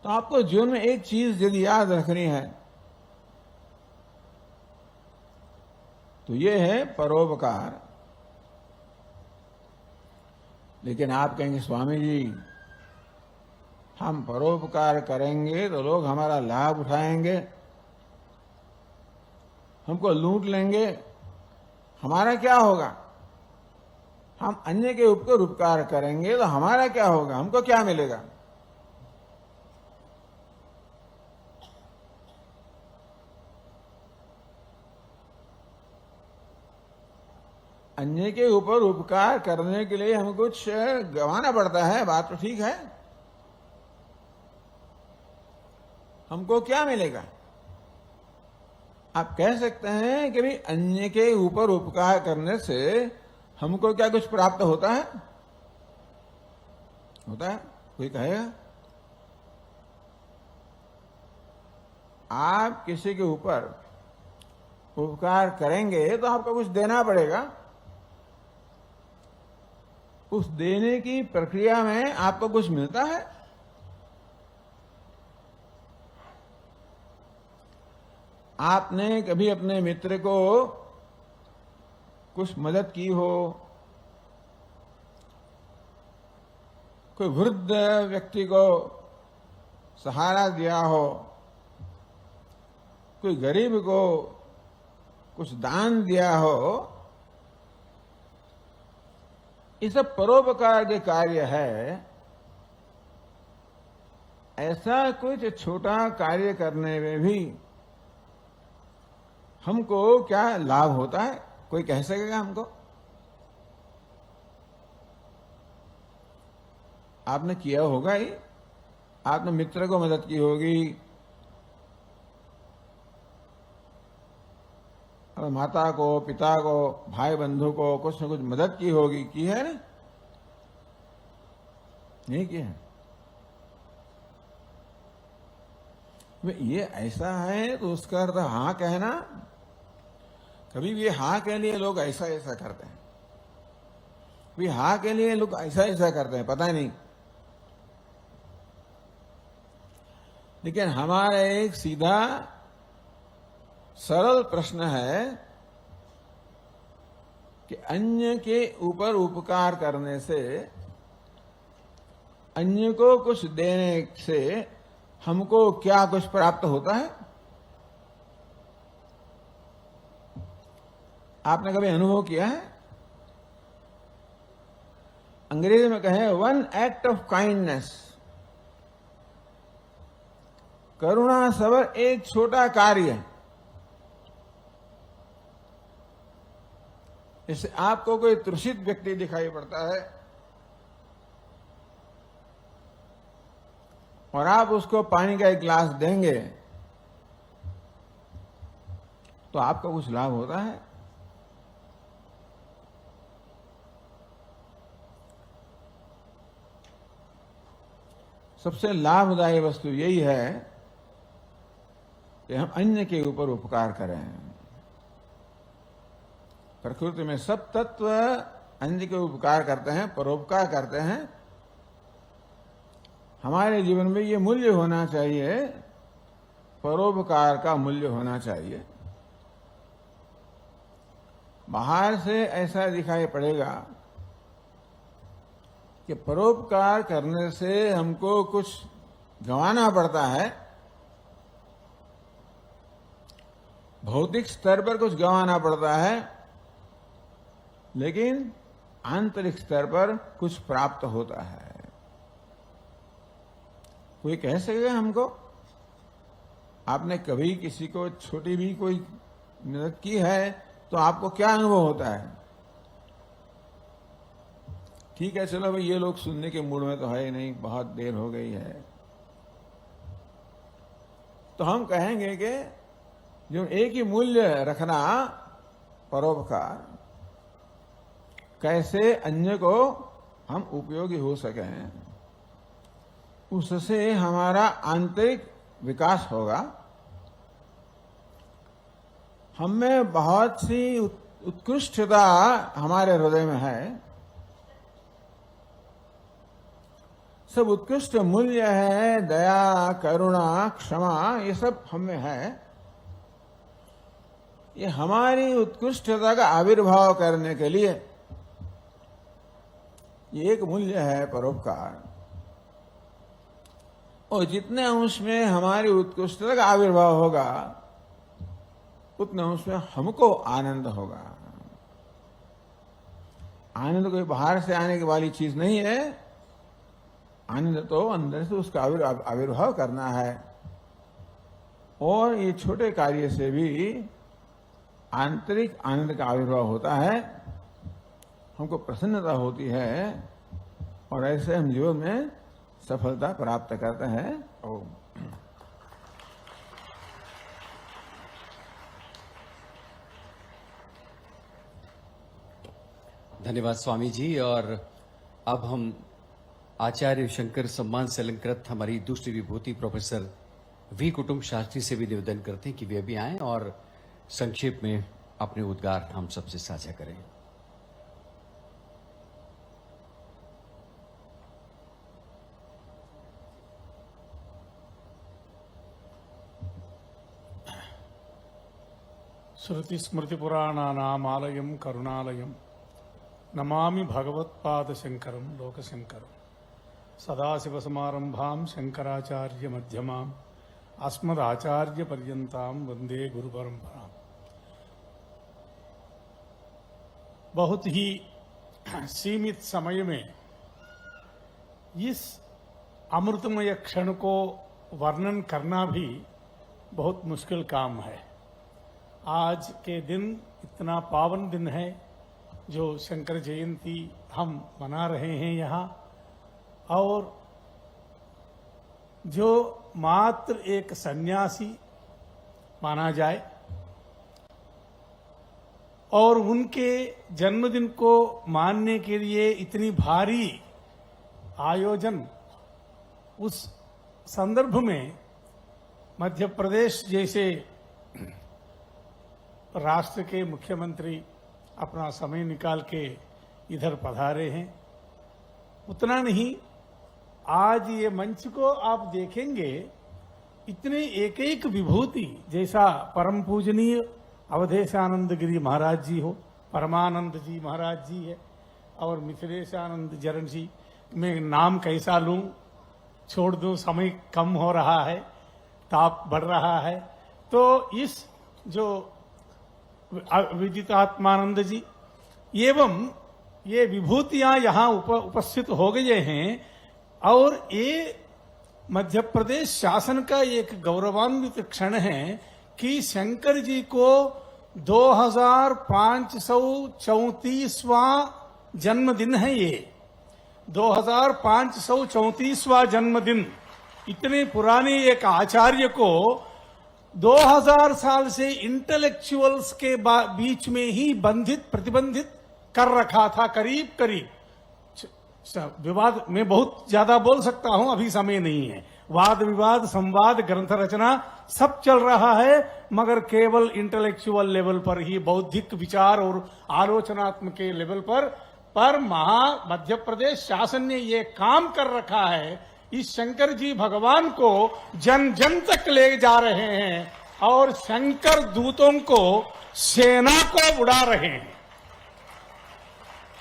तो आपको जीवन में एक चीज यदि याद रखनी है तो ये है परोपकार। लेकिन आप कहेंगे स्वामी जी हम परोपकार करेंगे तो लोग हमारा लाभ उठाएंगे, हमको लूट लेंगे, हमारा क्या होगा? हम अन्य के ऊपर उपकार करेंगे तो हमारा क्या होगा? हमको क्या मिलेगा? अन्य के ऊपर उपकार करने के लिए हमें कुछ गंवाना पड़ता है, बात तो ठीक है। हमको क्या मिलेगा? आप कह सकते हैं कि भाई अन्य के ऊपर उपकार करने से हमको क्या कुछ प्राप्त होता है? होता है? कोई कहेगा? आप किसी के ऊपर उपकार करेंगे तो आपको कुछ देना पड़ेगा। उस देने की प्रक्रिया में आपको कुछ मिलता है। आपने कभी अपने मित्र को कुछ मदद की हो, कोई वृद्ध व्यक्ति को सहारा दिया हो, कोई गरीब को कुछ दान दिया हो, ये सब परोपकार के कार्य है। ऐसा कुछ छोटा कार्य करने में भी हमको क्या लाभ होता है? कोई कह सकेगा हमको? आपने किया होगा ही, आपने मित्र को मदद की होगी, और माता को, पिता को, भाई बंधु को कुछ न कुछ मदद की होगी, की है ना? नहीं की है? ये ऐसा है तो उसका अर्थ हाँ कहना। कभी भी हाँ के लिए लोग ऐसा ऐसा करते हैं, भी हाँ के लिए लोग ऐसा ऐसा करते हैं, पता ही नहीं। लेकिन हमारा एक सीधा सरल प्रश्न है कि अन्य के ऊपर उपकार करने से, अन्य को कुछ देने से हमको क्या कुछ प्राप्त होता है? आपने कभी अनुभव किया है? अंग्रेजी में कहें वन एक्ट ऑफ काइंडनेस, करुणा सबर एक छोटा कार्य है, इससे आपको कोई तृषित व्यक्ति दिखाई पड़ता है और आप उसको पानी का एक गिलास देंगे तो आपको कुछ लाभ होता है? सबसे लाभदायी वस्तु यही है कि हम अन्य के ऊपर उपकार करें। प्रकृति में सब तत्व अन्य के उपकार करते हैं, परोपकार करते हैं। हमारे जीवन में ये मूल्य होना चाहिए, परोपकार का मूल्य होना चाहिए। बाहर से ऐसा दिखाई पड़ेगा कि परोपकार करने से हमको कुछ गंवाना पड़ता है, भौतिक स्तर पर कुछ गंवाना पड़ता है, लेकिन आंतरिक स्तर पर कुछ प्राप्त होता है। कोई कह सकेगा हमको, आपने कभी किसी को छोटी भी कोई मदद की है तो आपको क्या अनुभव होता है? ठीक है, चलो भाई, ये लोग सुनने के मूड में तो है ही नहीं, बहुत देर हो गई है, तो हम कहेंगे कि जो एक ही मूल्य रखना, परोपकार, कैसे अन्य को हम उपयोगी हो सकें, उससे हमारा आंतरिक विकास होगा। हमें बहुत सी उत्कृष्टता हमारे हृदय में है, सब उत्कृष्ट मूल्य है, दया, करुणा, क्षमा, ये सब हमें है। ये हमारी उत्कृष्टता का आविर्भाव करने के लिए ये एक मूल्य है परोपकार। और जितने अंश में हमारी उत्कृष्टता का आविर्भाव होगा उतने अंश में हमको आनंद होगा। आनंद कोई बाहर से आने की वाली चीज नहीं है, आनंद तो अंदर से उसका आविर्भाव करना है। और ये छोटे कार्य से भी आंतरिक आनंद का आविर्भाव होता है, हमको प्रसन्नता होती है, और ऐसे हम जीवन में सफलता प्राप्त करते हैं। ओम। धन्यवाद स्वामी जी। और अब हम आचार्य शंकर सम्मान से अलंकृत हमारी दूसरी विभूति प्रोफेसर वी कुटुंब शास्त्री से भी निवेदन करते हैं कि वे भी आएं और संक्षेप में अपने उद्गार हम सबसे साझा करें। श्रुतिस्मृतिपुराणानामालयं करुणालयं नमामि भगवत्पादशंकरं लोकशंकरं। सदाशिवसमारंभां शंकराचार्यमध्यमाम् अस्मदाचार्यपर्यन्तां वन्दे गुरुपरंपराम्। बहुत ही सीमित समय में इस अमृतमय क्षण को वर्णन करना भी बहुत मुश्किल काम है। आज के दिन इतना पावन दिन है जो शंकर जयंती हम मना रहे हैं यहाँ, और जो मात्र एक सन्यासी माना जाए और उनके जन्मदिन को मानने के लिए इतनी भारी आयोजन, उस संदर्भ में मध्य प्रदेश जैसे राष्ट्र के मुख्यमंत्री अपना समय निकाल के इधर पधारे हैं। उतना नहीं, आज ये मंच को आप देखेंगे, इतने एक एक विभूति, जैसा परम पूजनीय अवधेशानंद गिरी महाराज जी हो, परमानंद जी महाराज जी है, और मिथिलेशानंद जरण जी, मैं नाम कैसा लूं, छोड़ दूं, समय कम हो रहा है, ताप बढ़ रहा है। तो इस जो विदितात्मानंद जी एवं ये विभूतियां यहाँ उपस्थित हो गए हैं, और ये मध्य प्रदेश शासन का एक गौरवान्वित क्षण है कि शंकर जी को 2534वां जन्मदिन है। ये 2534वां जन्मदिन, इतने पुराने एक आचार्य को 2000 साल से इंटेलेक्चुअल्स के बीच में ही प्रतिबंधित कर रखा था। करीब करीब विवाद में बहुत ज्यादा बोल सकता हूं, अभी समय नहीं है। वाद विवाद, संवाद, ग्रंथ रचना सब चल रहा है, मगर केवल इंटेलेक्चुअल लेवल पर ही, बौद्धिक विचार और आलोचनात्मक के लेवल पर मध्य प्रदेश शासन ने ये काम कर रखा है। इस शंकर जी भगवान को जन जन तक ले जा रहे हैं और शंकर दूतों को, सेना को उड़ा रहे हैं।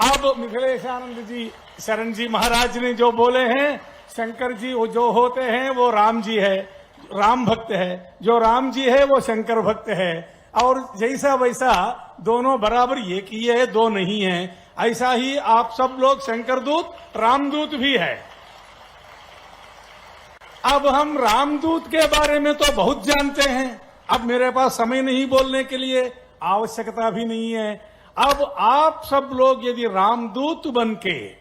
अब मिथिलेशानंद जी शरण जी महाराज ने जो बोले हैं, शंकर जी वो जो होते हैं वो राम जी है, राम भक्त है, जो राम जी है वो शंकर भक्त है, और जैसा वैसा दोनों बराबर एक ही है, दो नहीं है। ऐसा ही आप सब लोग शंकर दूत, रामदूत भी है। अब हम रामदूत के बारे में तो बहुत जानते हैं, अब मेरे पास समय नहीं बोलने के लिए, आवश्यकता भी नहीं है। अब आप सब लोग यदि रामदूत बनके,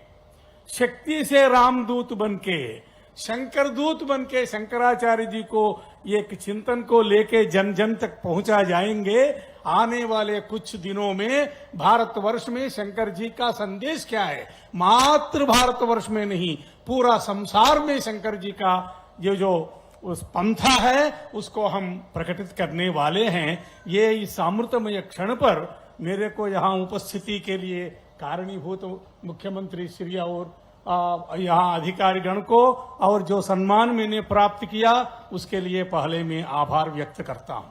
शक्ति से रामदूत बनके, शंकर दूत बनके शंकराचार्य जी को एक चिंतन को लेके जन जन तक पहुंचा जाएंगे, आने वाले कुछ दिनों में भारतवर्ष में शंकर जी का संदेश क्या है, मात्र भारतवर्ष में नहीं पूरा संसार में शंकर जी का ये जो उस पंथा है उसको हम प्रकटित करने वाले हैं। ये इस अमृतमय क्षण पर मेरे को यहाँ उपस्थिति के लिए कारणीभूत मुख्यमंत्री श्री और यहाँ अधिकारीगण को और जो सम्मान मैंने प्राप्त किया उसके लिए पहले मैं आभार व्यक्त करता हूं।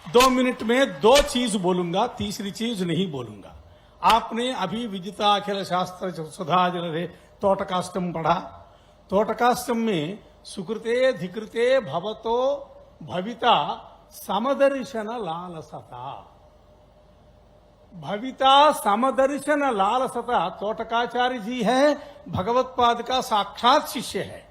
2 मिनट में 2 चीज बोलूंगा, तीसरी चीज नहीं बोलूंगा। आपने अभी विदिता अखिल शास्त्र सुधा जलधे तोटकाष्टम पढ़ा। तोटकाष्टम में सुकृते धिकृते भवतो भविता समदर्शन लालसता, भविता समदर्शन लालसता। तोटकाचार्य जी है भगवत्पाद का साक्षात शिष्य है।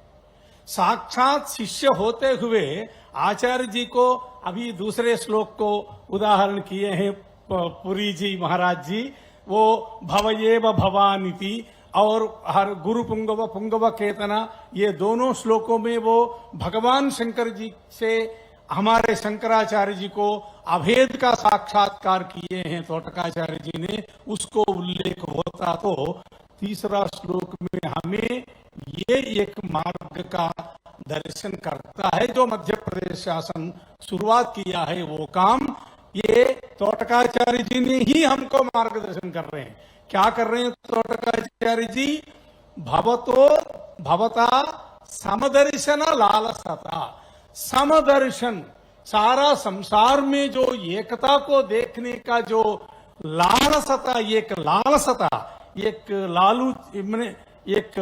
साक्षात शिष्य होते हुए आचार्य जी को अभी दूसरे श्लोक को उदाहरण किए हैं पुरी जी महाराज जी, वो भवयेव भवानिति और हर गुरु पुंगव पुंगव केतना, ये दोनों श्लोकों में वो भगवान शंकर जी से हमारे शंकराचार्य जी को अभेद का साक्षात्कार किए हैं तोटकाचार्य जी ने, उसको उल्लेख होता तो तीसरा श्लोक में हमें ये एक मार्ग का दर्शन करता है जो मध्य प्रदेश शासन शुरुआत किया है। वो काम ये तोटकाचार्य जी ने ही हमको मार्गदर्शन कर रहे हैं। क्या कर रहे हैं तोटकाचार्य जी? भवतो भवता समदर्शन लालसता। समदर्शन, सारा संसार में जो एकता को देखने का जो लालसता, एक लालसता, एक लालू एक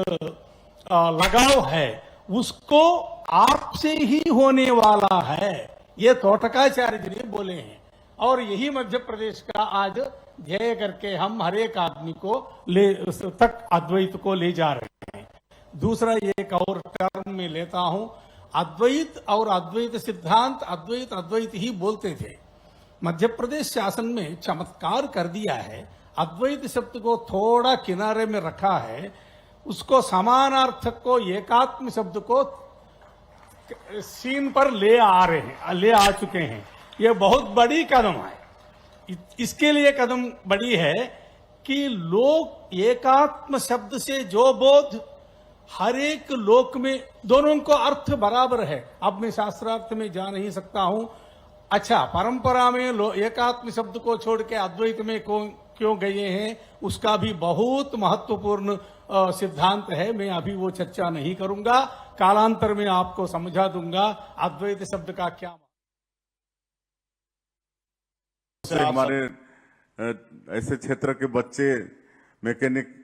लगाव है, उसको आपसे ही होने वाला है, ये तोटकाचार्य जी ने बोले हैं। और यही मध्य प्रदेश का आज ध्येय करके हम हर एक आदमी को तक अद्वैत को ले जा रहे हैं। दूसरा एक और टर्म में लेता हूं, अद्वैत और अद्वैत सिद्धांत, अद्वैत अद्वैत ही बोलते थे। मध्य प्रदेश शासन में चमत्कार कर दिया है, अद्वैत शब्द को थोड़ा किनारे में रखा है। उसको समानार्थक को एकात्म शब्द को सीन पर ले आ चुके हैं। ये बहुत बड़ी कदम है। इसके लिए कदम बड़ी है कि लोग एकात्म शब्द से जो बोध हर एक लोक में दोनों को अर्थ बराबर है। अब मैं शास्त्रार्थ में जा नहीं सकता हूं। अच्छा, परंपरा में एकात्म शब्द को छोड़ के अद्वैत में क्यों गए हैं, उसका भी बहुत महत्वपूर्ण सिद्धांत है। मैं अभी वो चर्चा नहीं करूंगा, कालांतर में आपको समझा दूंगा अद्वैत शब्द का क्या। हमारे ऐसे क्षेत्र के बच्चे मैकेनिक।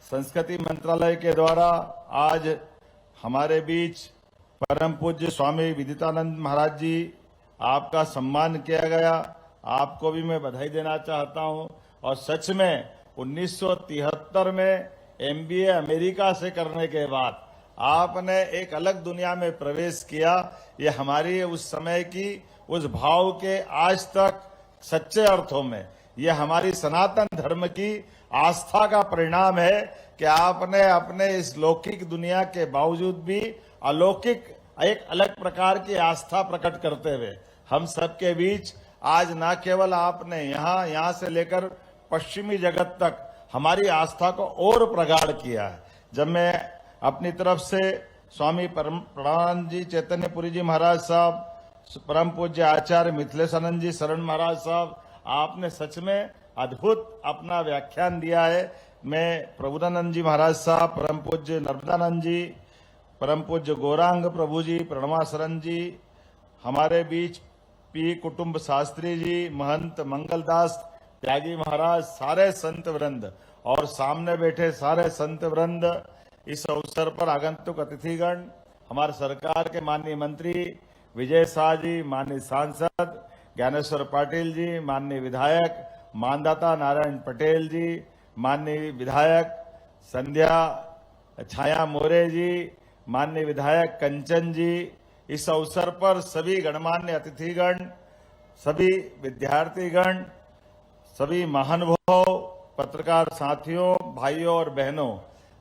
संस्कृति मंत्रालय के द्वारा आज हमारे बीच परम पूज्य स्वामी विदितानंद महाराज जी, आपका सम्मान किया गया। आपको भी मैं बधाई देना चाहता हूं। और सच में 1973 में MBA अमेरिका से करने के बाद आपने एक अलग दुनिया में प्रवेश किया। ये हमारी उस समय की उस भाव के आज तक सच्चे अर्थों में ये हमारी सनातन धर्म की आस्था का परिणाम है कि आपने अपने इस लौकिक दुनिया के बावजूद भी अलौकिक एक अलग प्रकार की आस्था प्रकट करते हुए हम सबके बीच आज न केवल आपने यहाँ से लेकर पश्चिमी जगत तक हमारी आस्था को और प्रगाढ़ किया है। जब मैं अपनी तरफ से स्वामी प्रणवानंद जी चैतन्यपुरी जी महाराज साहब, परम पूज्य आचार्य मिथिलेशानंद जी शरण महाराज साहब, आपने सच में अद्भुत अपना व्याख्यान दिया है। मैं प्रबुद्धानंद जी महाराज साहब, परम पूज्य नर्मदानंद जी, परम पूज्य गौरांग प्रभु जी, प्रणवाशरण जी, हमारे बीच पी कुटुंब शास्त्री जी, महंत मंगलदास त्यागी महाराज, सारे संत वृंद और सामने बैठे सारे संत वृंद, इस अवसर पर आगंतुक अतिथिगण, हमारे सरकार के माननीय मंत्री विजय शाह जी, माननीय सांसद ज्ञानेश्वर पाटिल जी, माननीय विधायक मानदाता नारायण पटेल जी, माननीय विधायक संध्या छाया मोरे जी, माननीय विधायक कंचन जी, इस अवसर पर सभी गणमान्य अतिथिगण, सभी विद्यार्थीगण, सभी महानुभाव, पत्रकार साथियों, भाइयों और बहनों,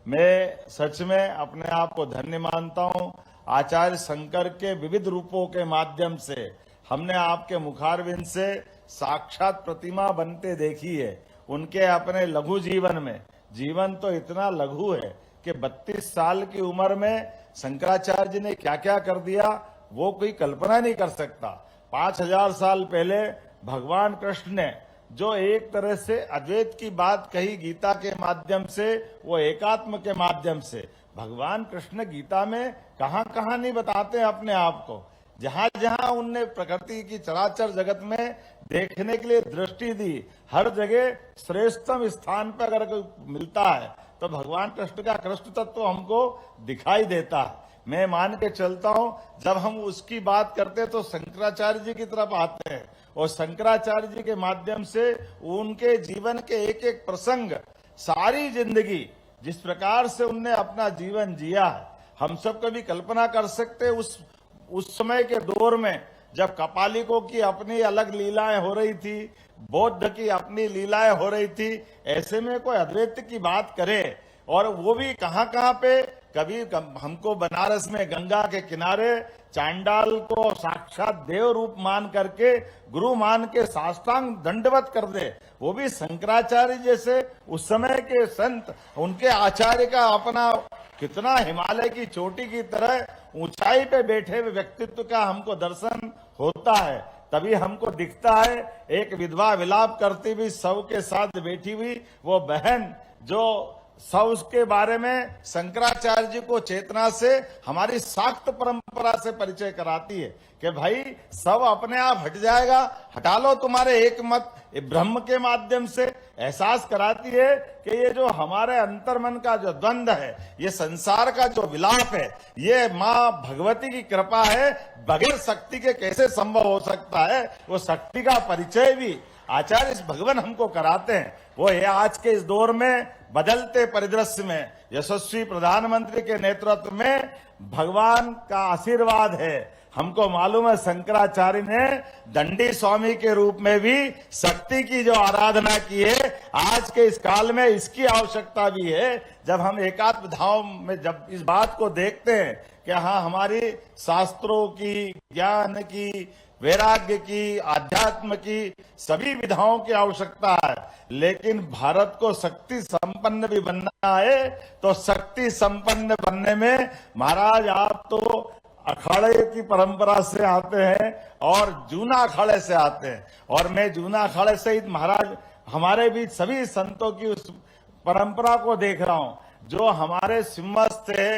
मैं सच में अपने आप को धन्य मानता हूं। आचार्य शंकर के विविध रूपों के माध्यम से हमने आपके मुखारविंद से साक्षात प्रतिमा बनते देखी है। उनके अपने लघु जीवन में, जीवन तो इतना लघु है कि 32 साल की उम्र में शंकराचार्य जी ने क्या क्या कर दिया वो कोई कल्पना नहीं कर सकता। 5000 साल पहले भगवान कृष्ण ने जो एक तरह से अद्वैत की बात कही गीता के माध्यम से, वो एकात्म के माध्यम से, भगवान कृष्ण गीता में कहां कहां नहीं बताते अपने आप को। जहां जहां उनने प्रकृति की चराचर जगत में देखने के लिए दृष्टि दी, हर जगह श्रेष्ठतम स्थान पर अगर कोई मिलता है तो भगवान कृष्ण का कृष्ण तत्व हमको दिखाई देता है। मैं मान के चलता हूं, जब हम उसकी बात करते तो शंकराचार्य जी की तरफ आते हैं और शंकराचार्य जी के माध्यम से उनके जीवन के एक एक प्रसंग, सारी जिंदगी जिस प्रकार से उनने अपना जीवन जिया है, हम सब कभी कल्पना कर सकते उस समय के दौर में जब कपालिकों की अपनी अलग लीलाएं हो रही थी, बौद्ध की अपनी लीलाएं हो रही थी, ऐसे में कोई अद्वैत की बात करे और वो भी कहां कहां पे, कभी हमको बनारस में गंगा के किनारे चांडाल को साक्षात देव रूप मान करके, गुरु मान के साष्टांग दंडवत कर दे, वो भी शंकराचार्य जैसे उस समय के संत, उनके आचार्य का अपना कितना हिमालय की चोटी की तरह ऊंचाई पे बैठे हुए व्यक्तित्व का हमको दर्शन होता है। तभी हमको दिखता है एक विधवा विलाप करती हुई शव के साथ बैठी हुई वो बहन, जो शव के बारे में शंकराचार्य जी को चेतना से, हमारी शाक्त परंपरा से परिचय कराती है कि भाई शव अपने आप हट जाएगा, हटा लो तुम्हारे एक मत, ब्रह्म के माध्यम से एहसास कराती है कि ये जो हमारे अंतर्मन का जो द्वंद्व है, ये संसार का जो विलाप है, ये माँ भगवती की कृपा है, बगैर शक्ति के कैसे संभव हो सकता है। वो शक्ति का परिचय भी आचार्य भगवान हमको कराते हैं। वो है आज के इस दौर में बदलते परिदृश्य में यशस्वी प्रधानमंत्री के नेतृत्व में भगवान का आशीर्वाद है। हमको मालूम है शंकराचार्य ने दंडी स्वामी के रूप में भी शक्ति की जो आराधना की है, आज के इस काल में इसकी आवश्यकता भी है। जब हम एकात्म धाम में जब इस बात को देखते हैं कि हाँ, हमारी शास्त्रों की, ज्ञान की, वैराग्य की, आध्यात्म की सभी विधाओं की आवश्यकता है, लेकिन भारत को शक्ति संपन्न भी बनना है। तो शक्ति संपन्न बनने में महाराज आप तो अखाड़े की परंपरा से आते हैं और जूना अखाड़े से आते हैं, और मैं जूना अखाड़े से ही महाराज हमारे बीच सभी संतों की उस परंपरा को देख रहा हूं जो हमारे सिंहस्थ है,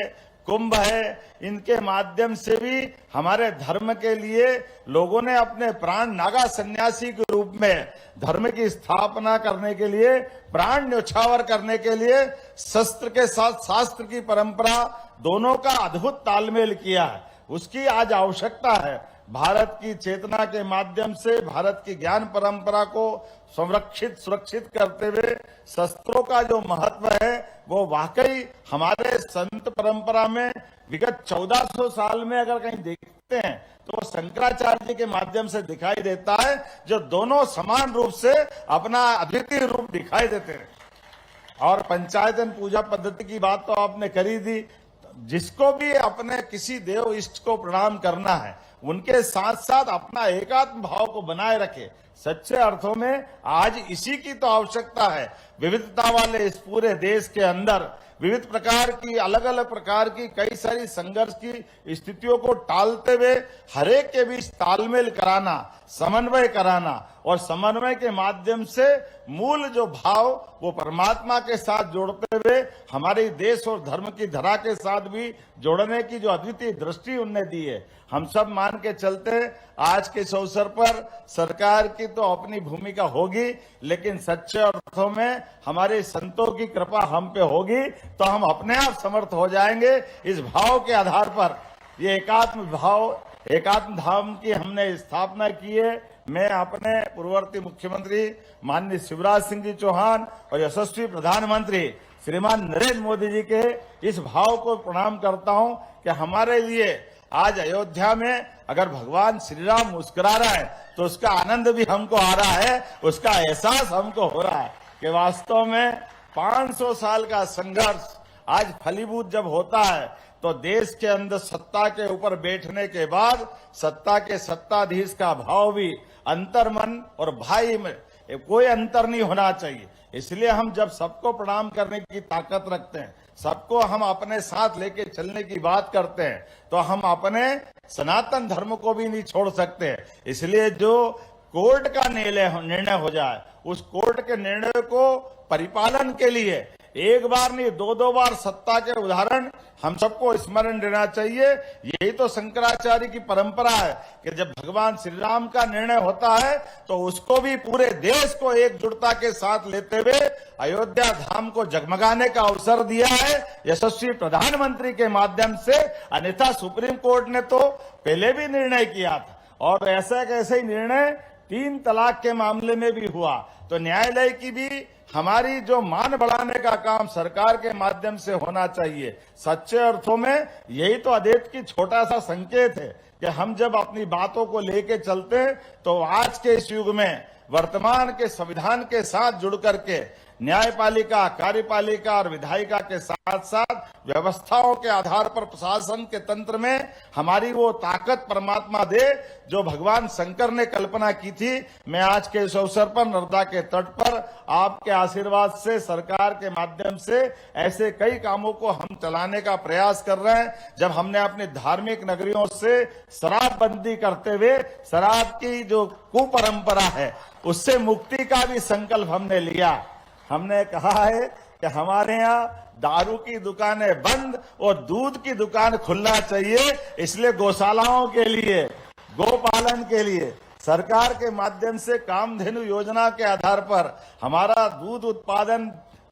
कुंभ है, इनके माध्यम से भी हमारे धर्म के लिए लोगों ने अपने प्राण नागा सन्यासी के रूप में धर्म की स्थापना करने के लिए, प्राण न्योछावर करने के लिए शस्त्र के साथ शास्त्र की परंपरा दोनों का अद्भुत तालमेल किया है। उसकी आज आवश्यकता है। भारत की चेतना के माध्यम से भारत की ज्ञान परंपरा को संरक्षित सुरक्षित करते हुए शस्त्रों का जो महत्व है वो वाकई हमारे संत परंपरा में विगत 1400 साल में अगर कहीं देखते हैं तो वो शंकराचार्य जी के माध्यम से दिखाई देता है, जो दोनों समान रूप से अपना अद्वितीय रूप दिखाई देते हैं। और पंचायतन पूजा पद्धति की बात तो आपने करी दी। जिसको भी अपने किसी देव इष्ट को प्रणाम करना है, उनके साथ साथ अपना एकात्म भाव को बनाए रखे। सच्चे अर्थों में आज इसी की तो आवश्यकता है। विविधता वाले इस पूरे देश के अंदर विविध प्रकार की, अलग अलग प्रकार की कई सारी संघर्ष की स्थितियों को टालते हुए हरेक के बीच तालमेल कराना, समन्वय कराना, और समन्वय के माध्यम से मूल जो भाव वो परमात्मा के साथ जोड़ते हुए हमारे देश और धर्म की धरा के साथ भी जोड़ने की जो अद्वितीय दृष्टि उनने दी है, हम सब मान के चलते हैं। आज के इस अवसर पर सरकार की तो अपनी भूमिका होगी, लेकिन सच्चे अर्थों में हमारे संतों की कृपा हम पे होगी तो हम अपने आप समर्थ हो जाएंगे। इस भाव के आधार पर ये एकात्म भाव, एकात्म धाम की हमने स्थापना की है। मैं अपने पूर्ववर्ती मुख्यमंत्री माननीय शिवराज सिंह जी चौहान और यशस्वी प्रधानमंत्री श्रीमान नरेंद्र मोदी जी के इस भाव को प्रणाम करता हूं कि हमारे लिए आज अयोध्या में अगर भगवान श्री राम मुस्कुरा रहा है तो उसका आनंद भी हमको आ रहा है, उसका एहसास हमको हो रहा है कि वास्तव में 500 साल का संघर्ष आज फलीभूत जब होता है तो देश के अंदर सत्ता के ऊपर बैठने के बाद सत्ता के सत्ताधीश का भाव भी अंतर्मन और भाई में कोई अंतर नहीं होना चाहिए। इसलिए हम जब सबको प्रणाम करने की ताकत रखते हैं, सबको हम अपने साथ लेके चलने की बात करते हैं, तो हम अपने सनातन धर्म को भी नहीं छोड़ सकते। इसलिए जो कोर्ट का निर्णय हो जाए, उस कोर्ट के निर्णय को परिपालन के लिए एक बार नहीं 2-2 बार सत्ता के उदाहरण हम सबको स्मरण देना चाहिए। यही तो शंकराचार्य की परंपरा है कि जब भगवान श्री राम का निर्णय होता है तो उसको भी पूरे देश को एकजुटता के साथ लेते हुए अयोध्या धाम को जगमगाने का अवसर दिया है यशस्वी प्रधानमंत्री के माध्यम से। अन्यथा सुप्रीम कोर्ट ने तो पहले भी निर्णय किया था, और ऐसा कैसे ही निर्णय 3 तलाक के मामले में भी हुआ। तो न्यायालय की भी हमारी जो मान बढ़ाने का काम सरकार के माध्यम से होना चाहिए। सच्चे अर्थों में यही तो अद्वैत की छोटा सा संकेत है कि हम जब अपनी बातों को लेके चलते हैं तो आज के इस युग में वर्तमान के संविधान के साथ जुड़ करके न्यायपालिका, कार्यपालिका और विधायिका के साथ साथ व्यवस्थाओं के आधार पर प्रशासन के तंत्र में हमारी वो ताकत परमात्मा दे जो भगवान शंकर ने कल्पना की थी। मैं आज के इस अवसर पर नर्मदा के तट पर आपके आशीर्वाद से, सरकार के माध्यम से ऐसे कई कामों को हम चलाने का प्रयास कर रहे हैं। जब हमने अपनी धार्मिक नगरियों से शराबबंदी करते हुए शराब की जो कुपरंपरा है उससे मुक्ति का भी संकल्प हमने लिया। हमने कहा है कि हमारे यहाँ दारू की दुकानें बंद और दूध की दुकान खुलना चाहिए। इसलिए गौशालाओं के लिए, गोपालन के लिए सरकार के माध्यम से कामधेनु योजना के आधार पर हमारा दूध उत्पादन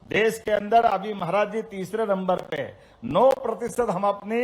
देश के अंदर अभी महाराज जी 3रे नंबर पे 9% हम अपनी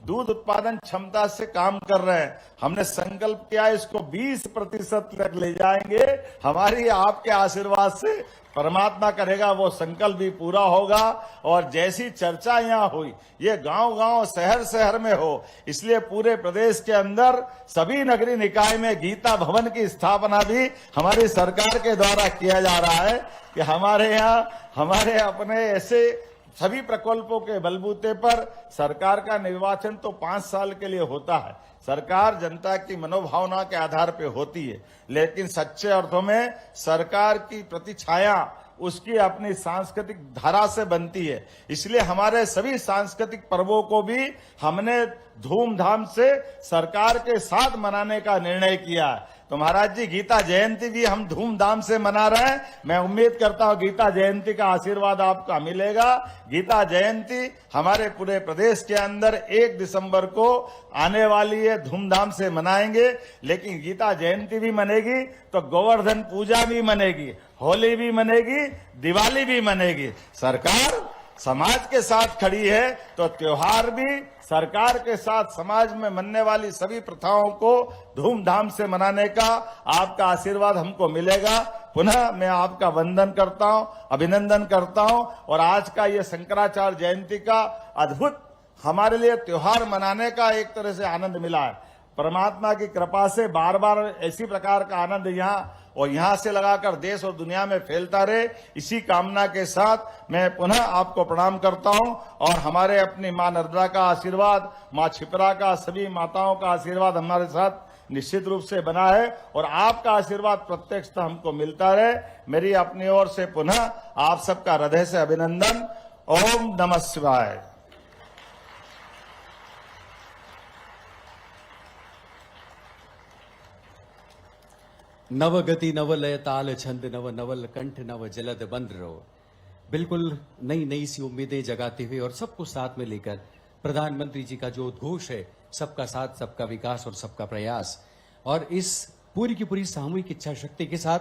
दूध उत्पादन क्षमता से काम कर रहे हैं। हमने संकल्प किया इसको 20% तक ले जाएंगे। हमारी आपके आशीर्वाद से परमात्मा करेगा वो संकल्प भी पूरा होगा। और जैसी चर्चा यहाँ हुई ये गांव-गांव शहर-शहर में हो, इसलिए पूरे प्रदेश के अंदर सभी नगरीय निकाय में गीता भवन की स्थापना भी हमारी सरकार के द्वारा किया जा रहा है कि हमारे यहाँ हमारे अपने ऐसे सभी प्रकल्पों के बलबूते पर सरकार का निर्वाचन तो 5 साल के लिए होता है। सरकार जनता की मनोभावना के आधार पे होती है, लेकिन सच्चे अर्थों में सरकार की प्रतिछाया उसकी अपनी सांस्कृतिक धारा से बनती है। इसलिए हमारे सभी सांस्कृतिक पर्वों को भी हमने धूमधाम से सरकार के साथ मनाने का निर्णय किया है। तो महाराज जी गीता जयंती भी हम धूमधाम से मना रहे हैं। मैं उम्मीद करता हूं गीता जयंती का आशीर्वाद आपका मिलेगा। गीता जयंती हमारे पूरे प्रदेश के अंदर 1 दिसंबर को आने वाली है, धूमधाम से मनाएंगे। लेकिन गीता जयंती भी मनेगी तो गोवर्धन पूजा भी मनेगी, होली भी मनेगी, दिवाली भी मनेगी। सरकार समाज के साथ खड़ी है तो त्योहार भी सरकार के साथ समाज में मनने वाली सभी प्रथाओं को धूमधाम से मनाने का आपका आशीर्वाद हमको मिलेगा। पुनः मैं आपका वंदन करता हूं, अभिनंदन करता हूं। और आज का ये शंकराचार्य जयंती का अद्भुत हमारे लिए त्योहार मनाने का एक तरह से आनंद मिला है। परमात्मा की कृपा से बार बार ऐसी प्रकार का आनंद यहाँ और यहाँ से लगाकर देश और दुनिया में फैलता रहे, इसी कामना के साथ मैं पुनः आपको प्रणाम करता हूं। और हमारे अपनी मां नर्मदा का आशीर्वाद, मां क्षिप्रा का, सभी माताओं का आशीर्वाद हमारे साथ निश्चित रूप से बना है और आपका आशीर्वाद प्रत्यक्ष हमको मिलता रहे। मेरी अपनी ओर से पुनः आप सबका हृदय से अभिनंदन। ओम नमः शिवाय। नव गति नव लय ताल छंद नव नवल कंठ नव जलद बंद रहो। बिल्कुल नई नई सी उम्मीदें जगाते हुए और सबको साथ में लेकर प्रधानमंत्री जी का जो उद्घोष है, सबका साथ सबका विकास और सबका प्रयास, और इस पूरी की पूरी सामूहिक इच्छा शक्ति के साथ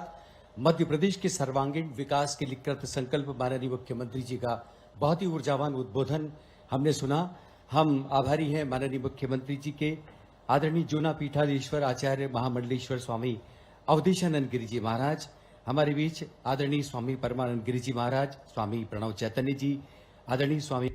मध्य प्रदेश के सर्वांगीण विकास के लिए कृत संकल्प माननीय मुख्यमंत्री जी का बहुत ही ऊर्जावान उद्बोधन हमने सुना। हम आभारी हैं माननीय मुख्यमंत्री जी के, आदरणीय जूना पीठाधीश्वर आचार्य महामंडलेश्वर स्वामी अवधेशानंद गिरी जी महाराज हमारे बीच, आदरणीय स्वामी परमानंद गिरी जी महाराज, स्वामी प्रणव चैतन्य जी, आदरणीय स्वामी